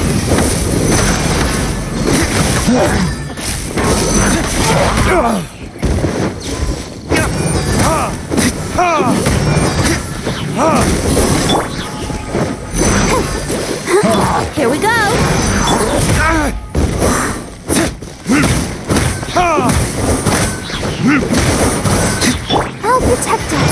Here we go. I'll protect us.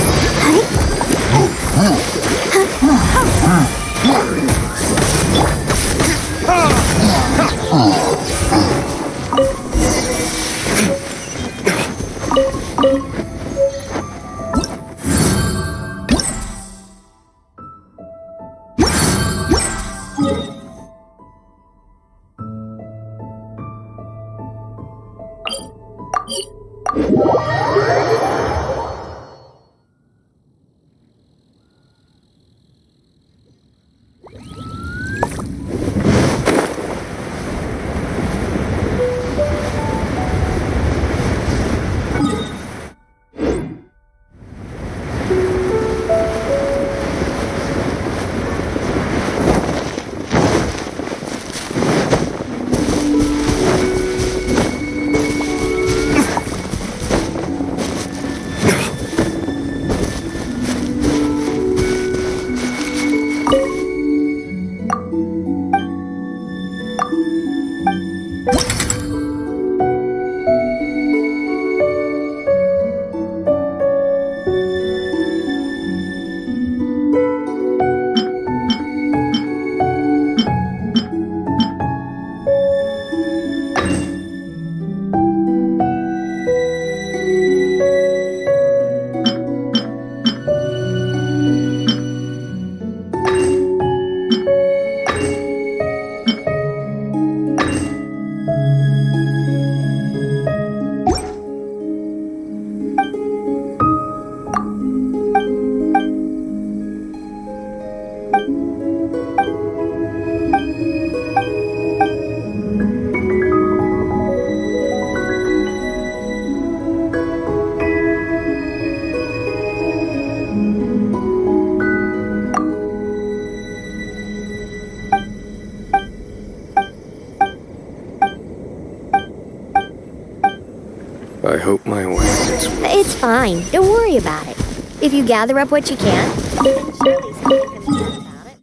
fine. Don't worry about it. If you gather up what you can, then surely someone can learn about it.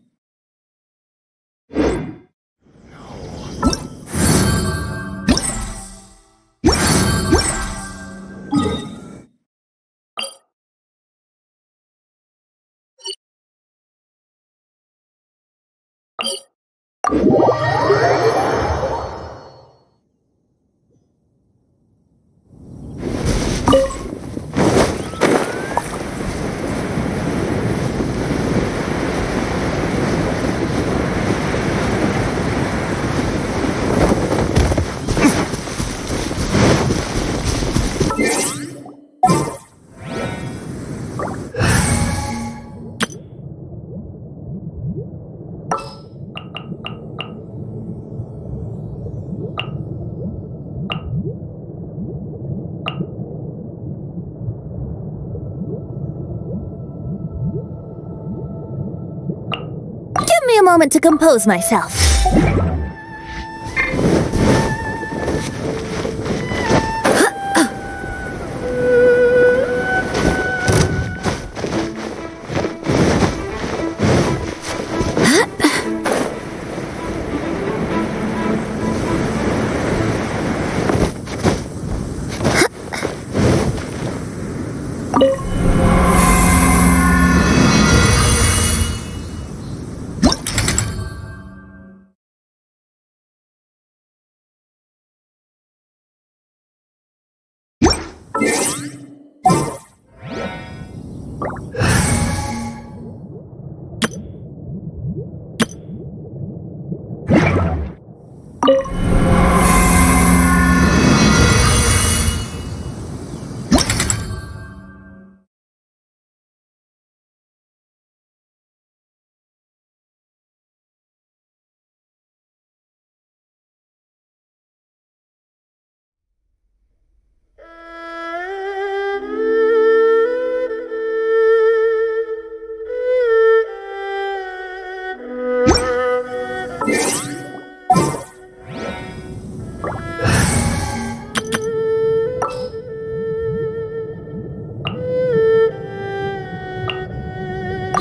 Give me a moment to compose myself.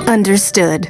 Understood.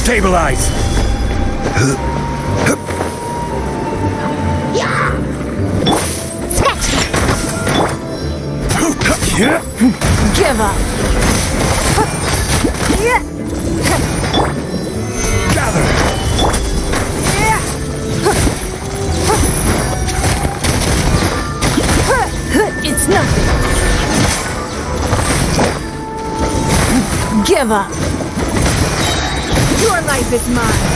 Stabilize! Give up. Gather! It's nothing. Give up. Your life is mine.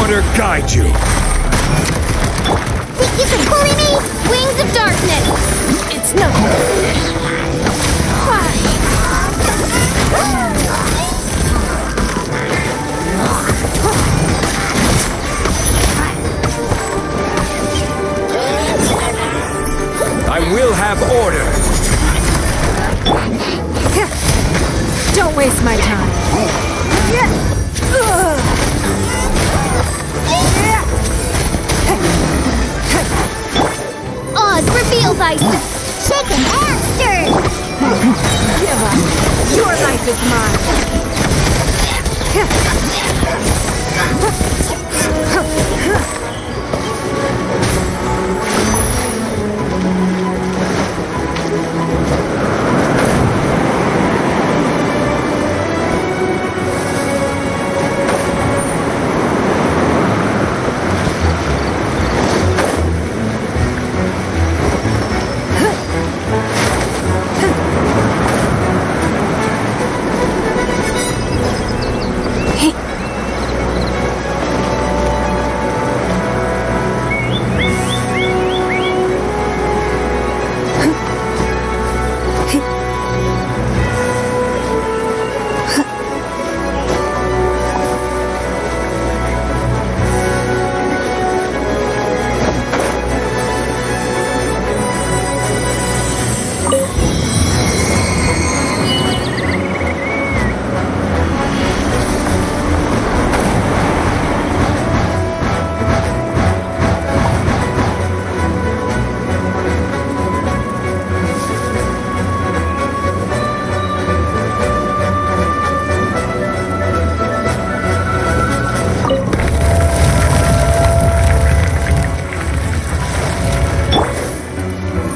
Order guide you! Think you can bully me? Wings of darkness! It's nothing. waste my time. Oz reveals I chicken and stirred. Give up. Your life is mine.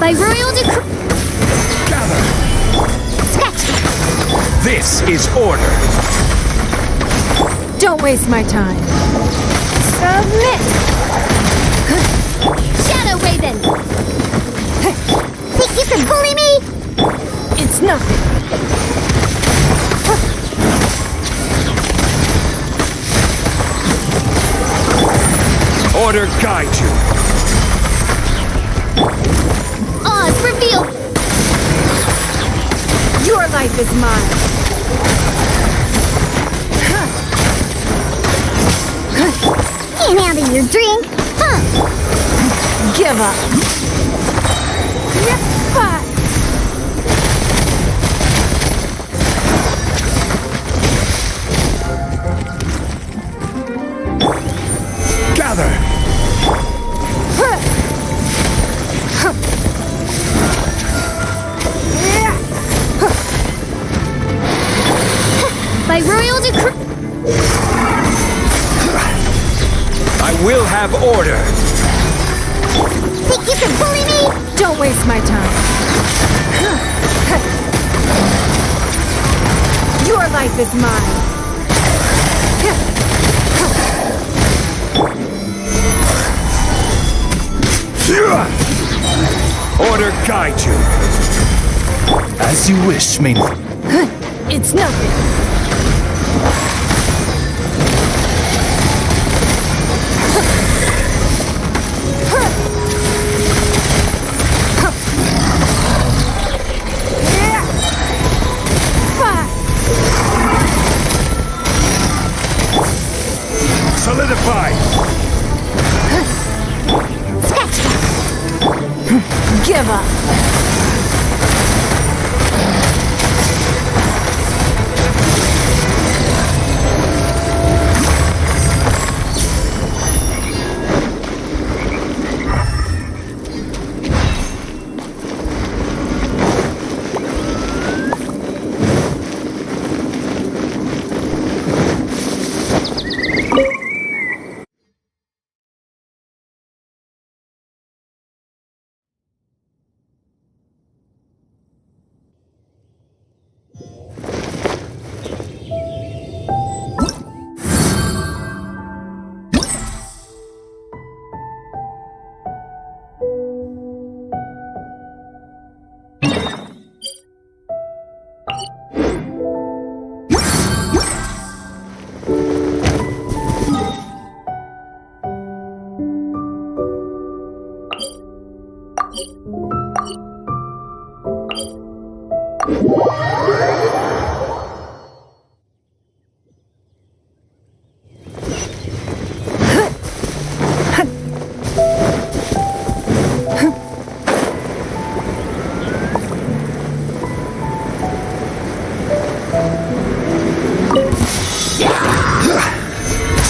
By royal decree. Gather! Sketch. This is order. Don't waste my time. Submit. Shadow Raven. Think you can bully me? It's nothing. Order guide you. Oz reveal. Your life is mine. Can't handle your drink. Huh. Give up. Gather! By royal decree. I will have order. Think you can bully me? Don't waste my time. Your life is mine. Order guide you. As you wish, main. It's nothing. Solidify. Sketch. Give up.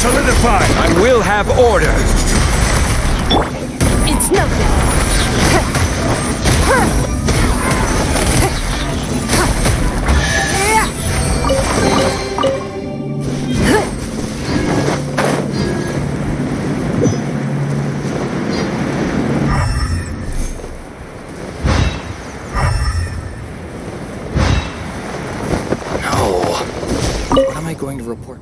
Solidify! I will have order! It's nothing. What am I going to report?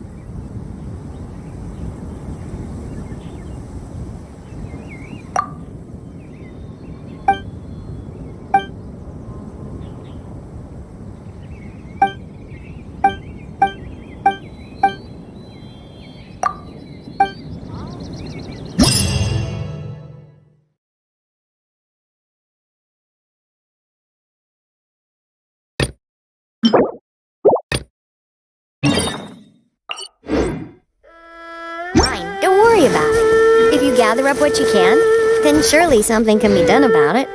Fine, don't worry about it. If you gather up what you can, then surely something can be done about it.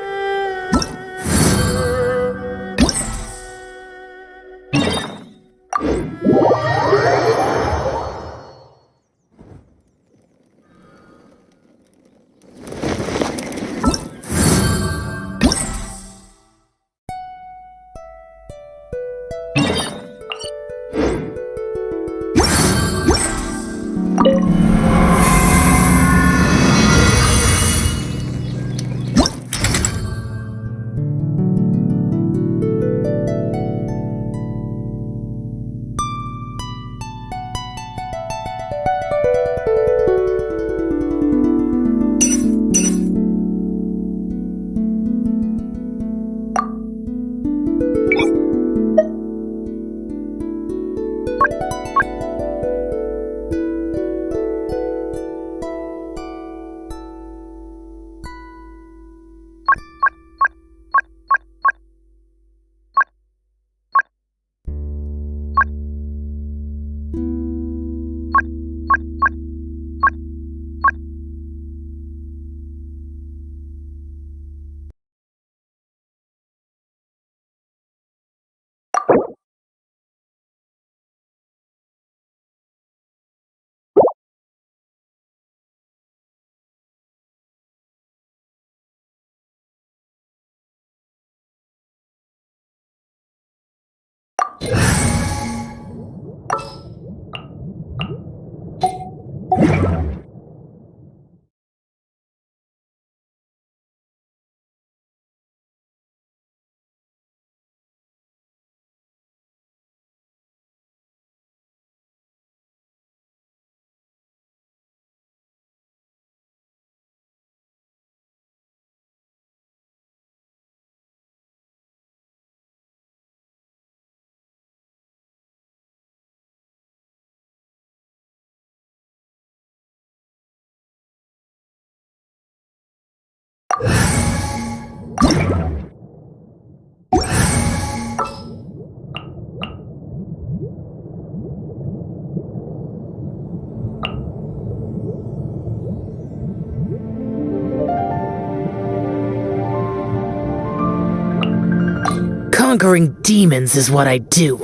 Conquering demons is what I do.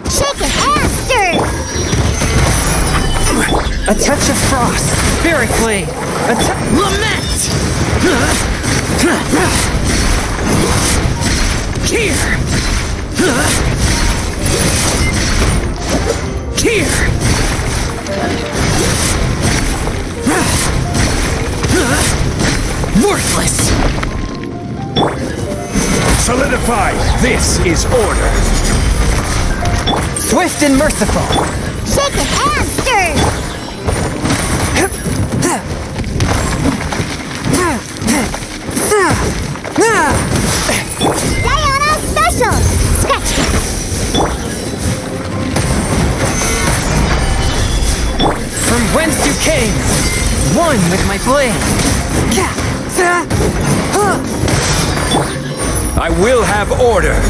Shake it faster! A touch of frost, spirit flame, lament! Here! Here! Worthless! Solidify! This is order! Swift and merciful! Shake it faster! Diana Special! Scratch it! From whence you came, one with my blade. I will have order!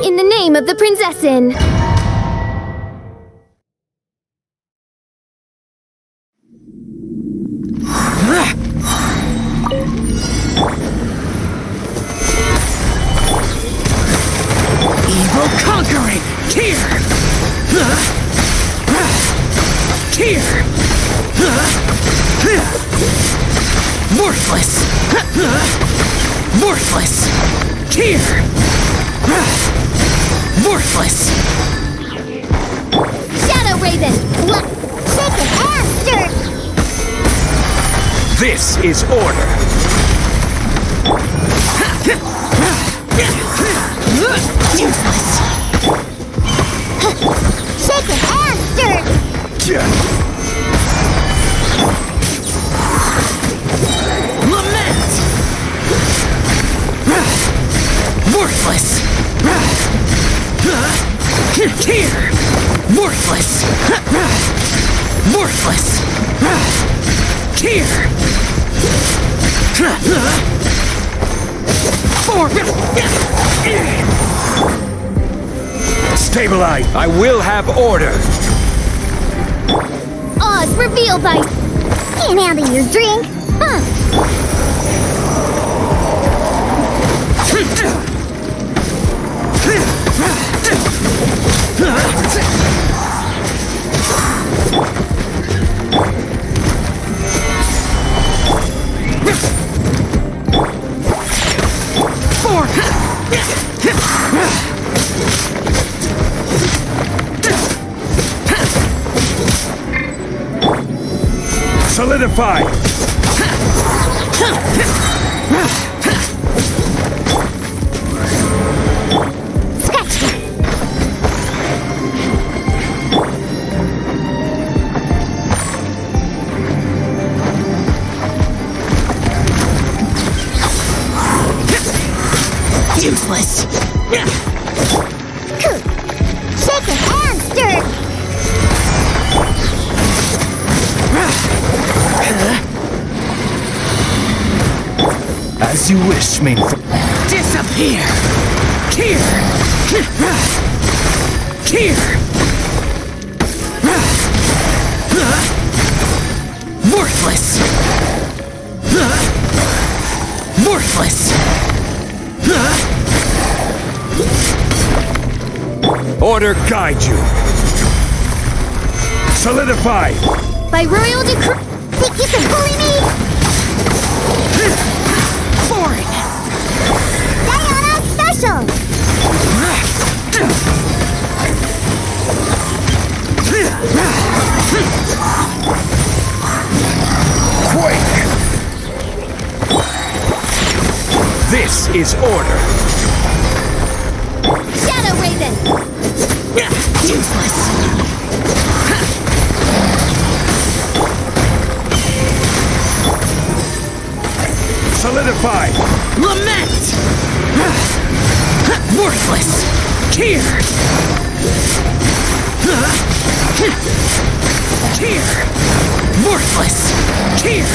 In the name of the Prinzessin! Evil conquering! Here! Here! Worthless! Worthless! Here! Worthless! Shadow Raven! What? Shake it, Aster! This is order! Useless! Shake it, Aster! Lament! Worthless! Here! Worthless! Worthless! Here! Stabilize! I will have order! Oz revealed by... Can't handle your drink! Huh! Solidify! Useless! Shake it, Aster! As you wish, main. Disappear! Here! Here! Worthless! Order guide you. Solidify. By royal decree. Think you can bully me? Boring! Diana Special! Quake. This is order. Shadow Raven. Useless! Solidify. Lament! Worthless! Tear! Tear! Worthless! Tear!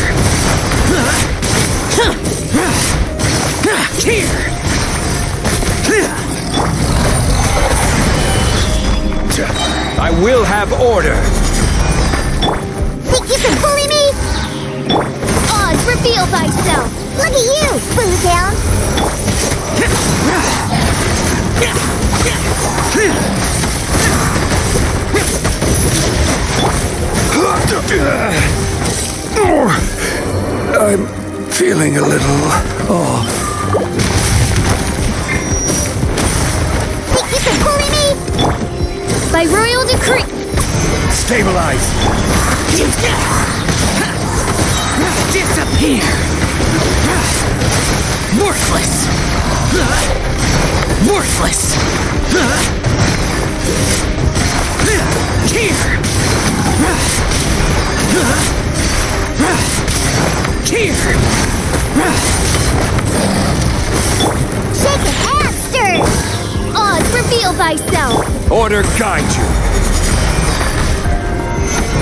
Tear! I will have order. Think you can bully me? Oz, reveal thyself. Look at you, Boo Down! I'm feeling a little off. Think you can bully me? By royal decree. Stabilize. Disappear! Worthless! Worthless! Tear! Tear! Shake it and stir! Oz, reveal thyself. Order guide you.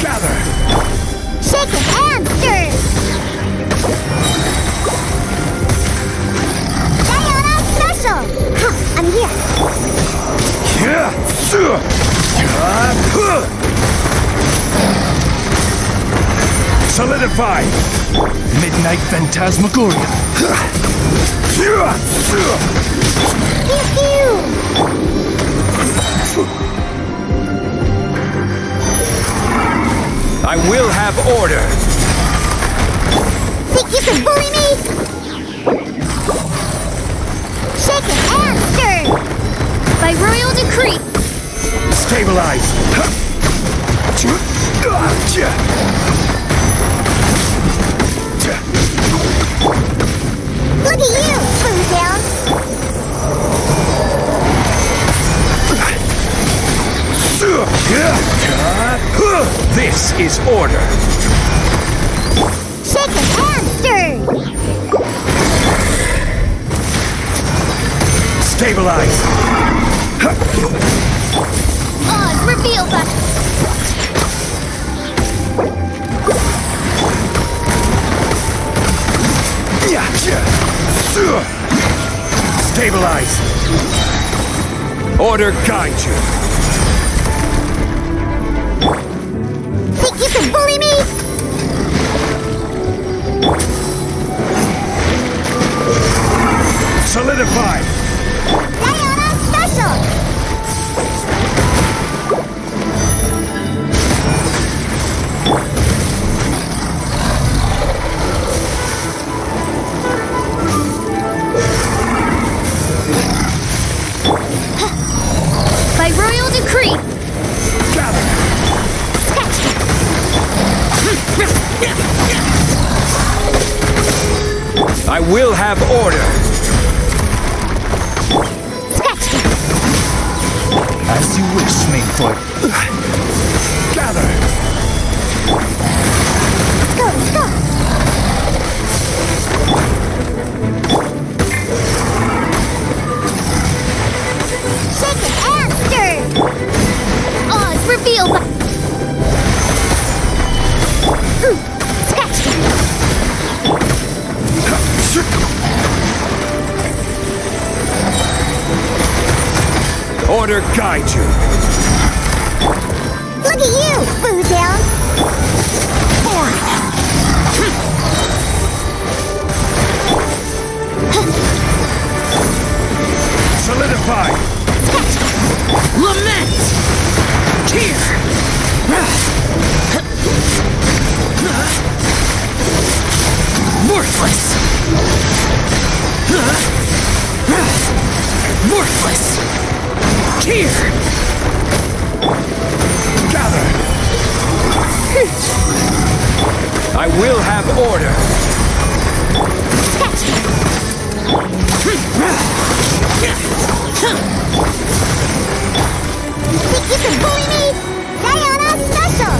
Gather. Shake it and stir! Diana Special! I'm here. Solidify. Midnight Phantasmagoria. Pew pew! I will have order. Think you can bully me? Shake it and stir! By royal decree. Stabilize. Look at you, Boo Down! This is order. Shake it and stir! Stabilize. Oz, reveal thyself. Stabilize. Order guide you. Think you can bully me? Solidify. Diana Special! By royal decree. Gather. I will have order. As you wish, Mainfoot. Gather. Let's go! Shake it and stir! Oz, reveal thyself. Scratch it! Order guide you. Look at you, Boo Down! Solidify! Lament! Tear! Worthless! Worthless! Tear! Gather! I will have order! Think you can bully me? Diana Special!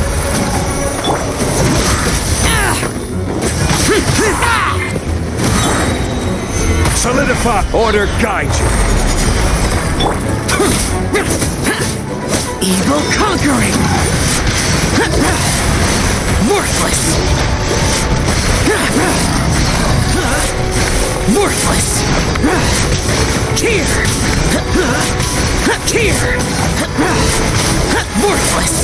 Solidify! Order guide you! Evil conquering! Worthless! Worthless! Tear! Tear! Worthless!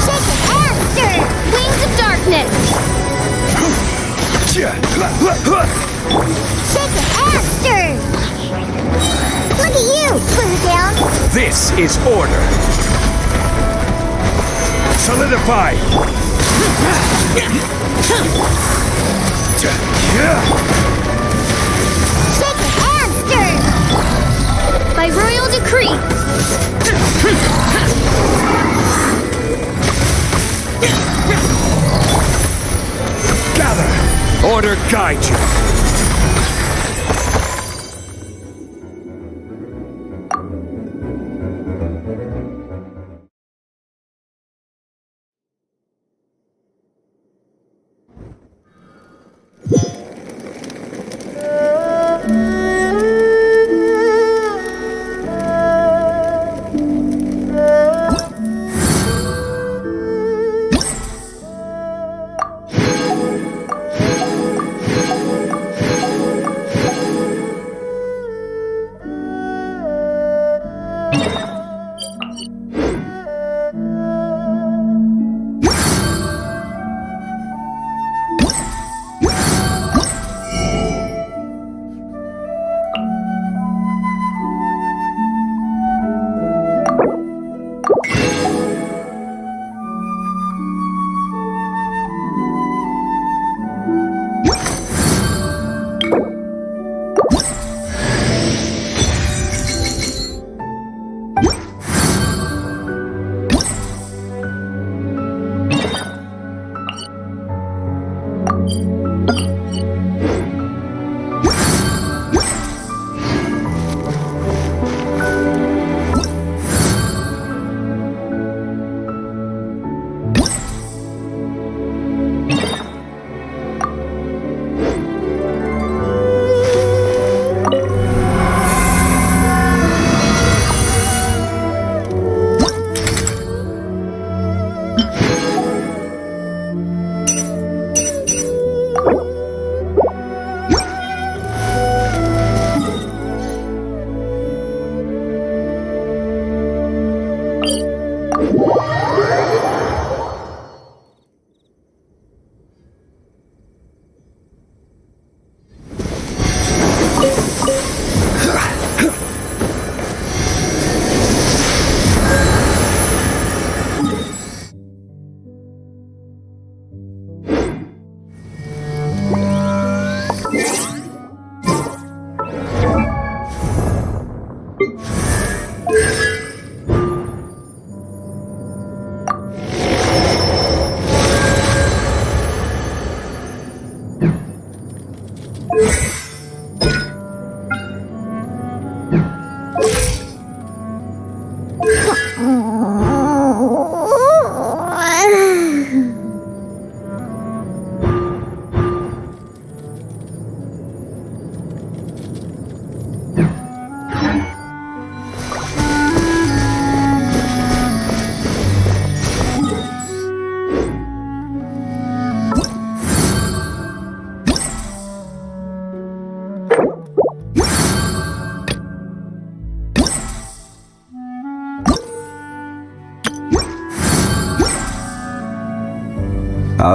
Shake it and stir! Wings of darkness! Shake it and stir! Look at you, put her down! This is order! Solidify! Shake it and stir! By royal decree! Gather! Order guide you!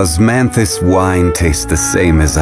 Osmanthus wine tastes the same as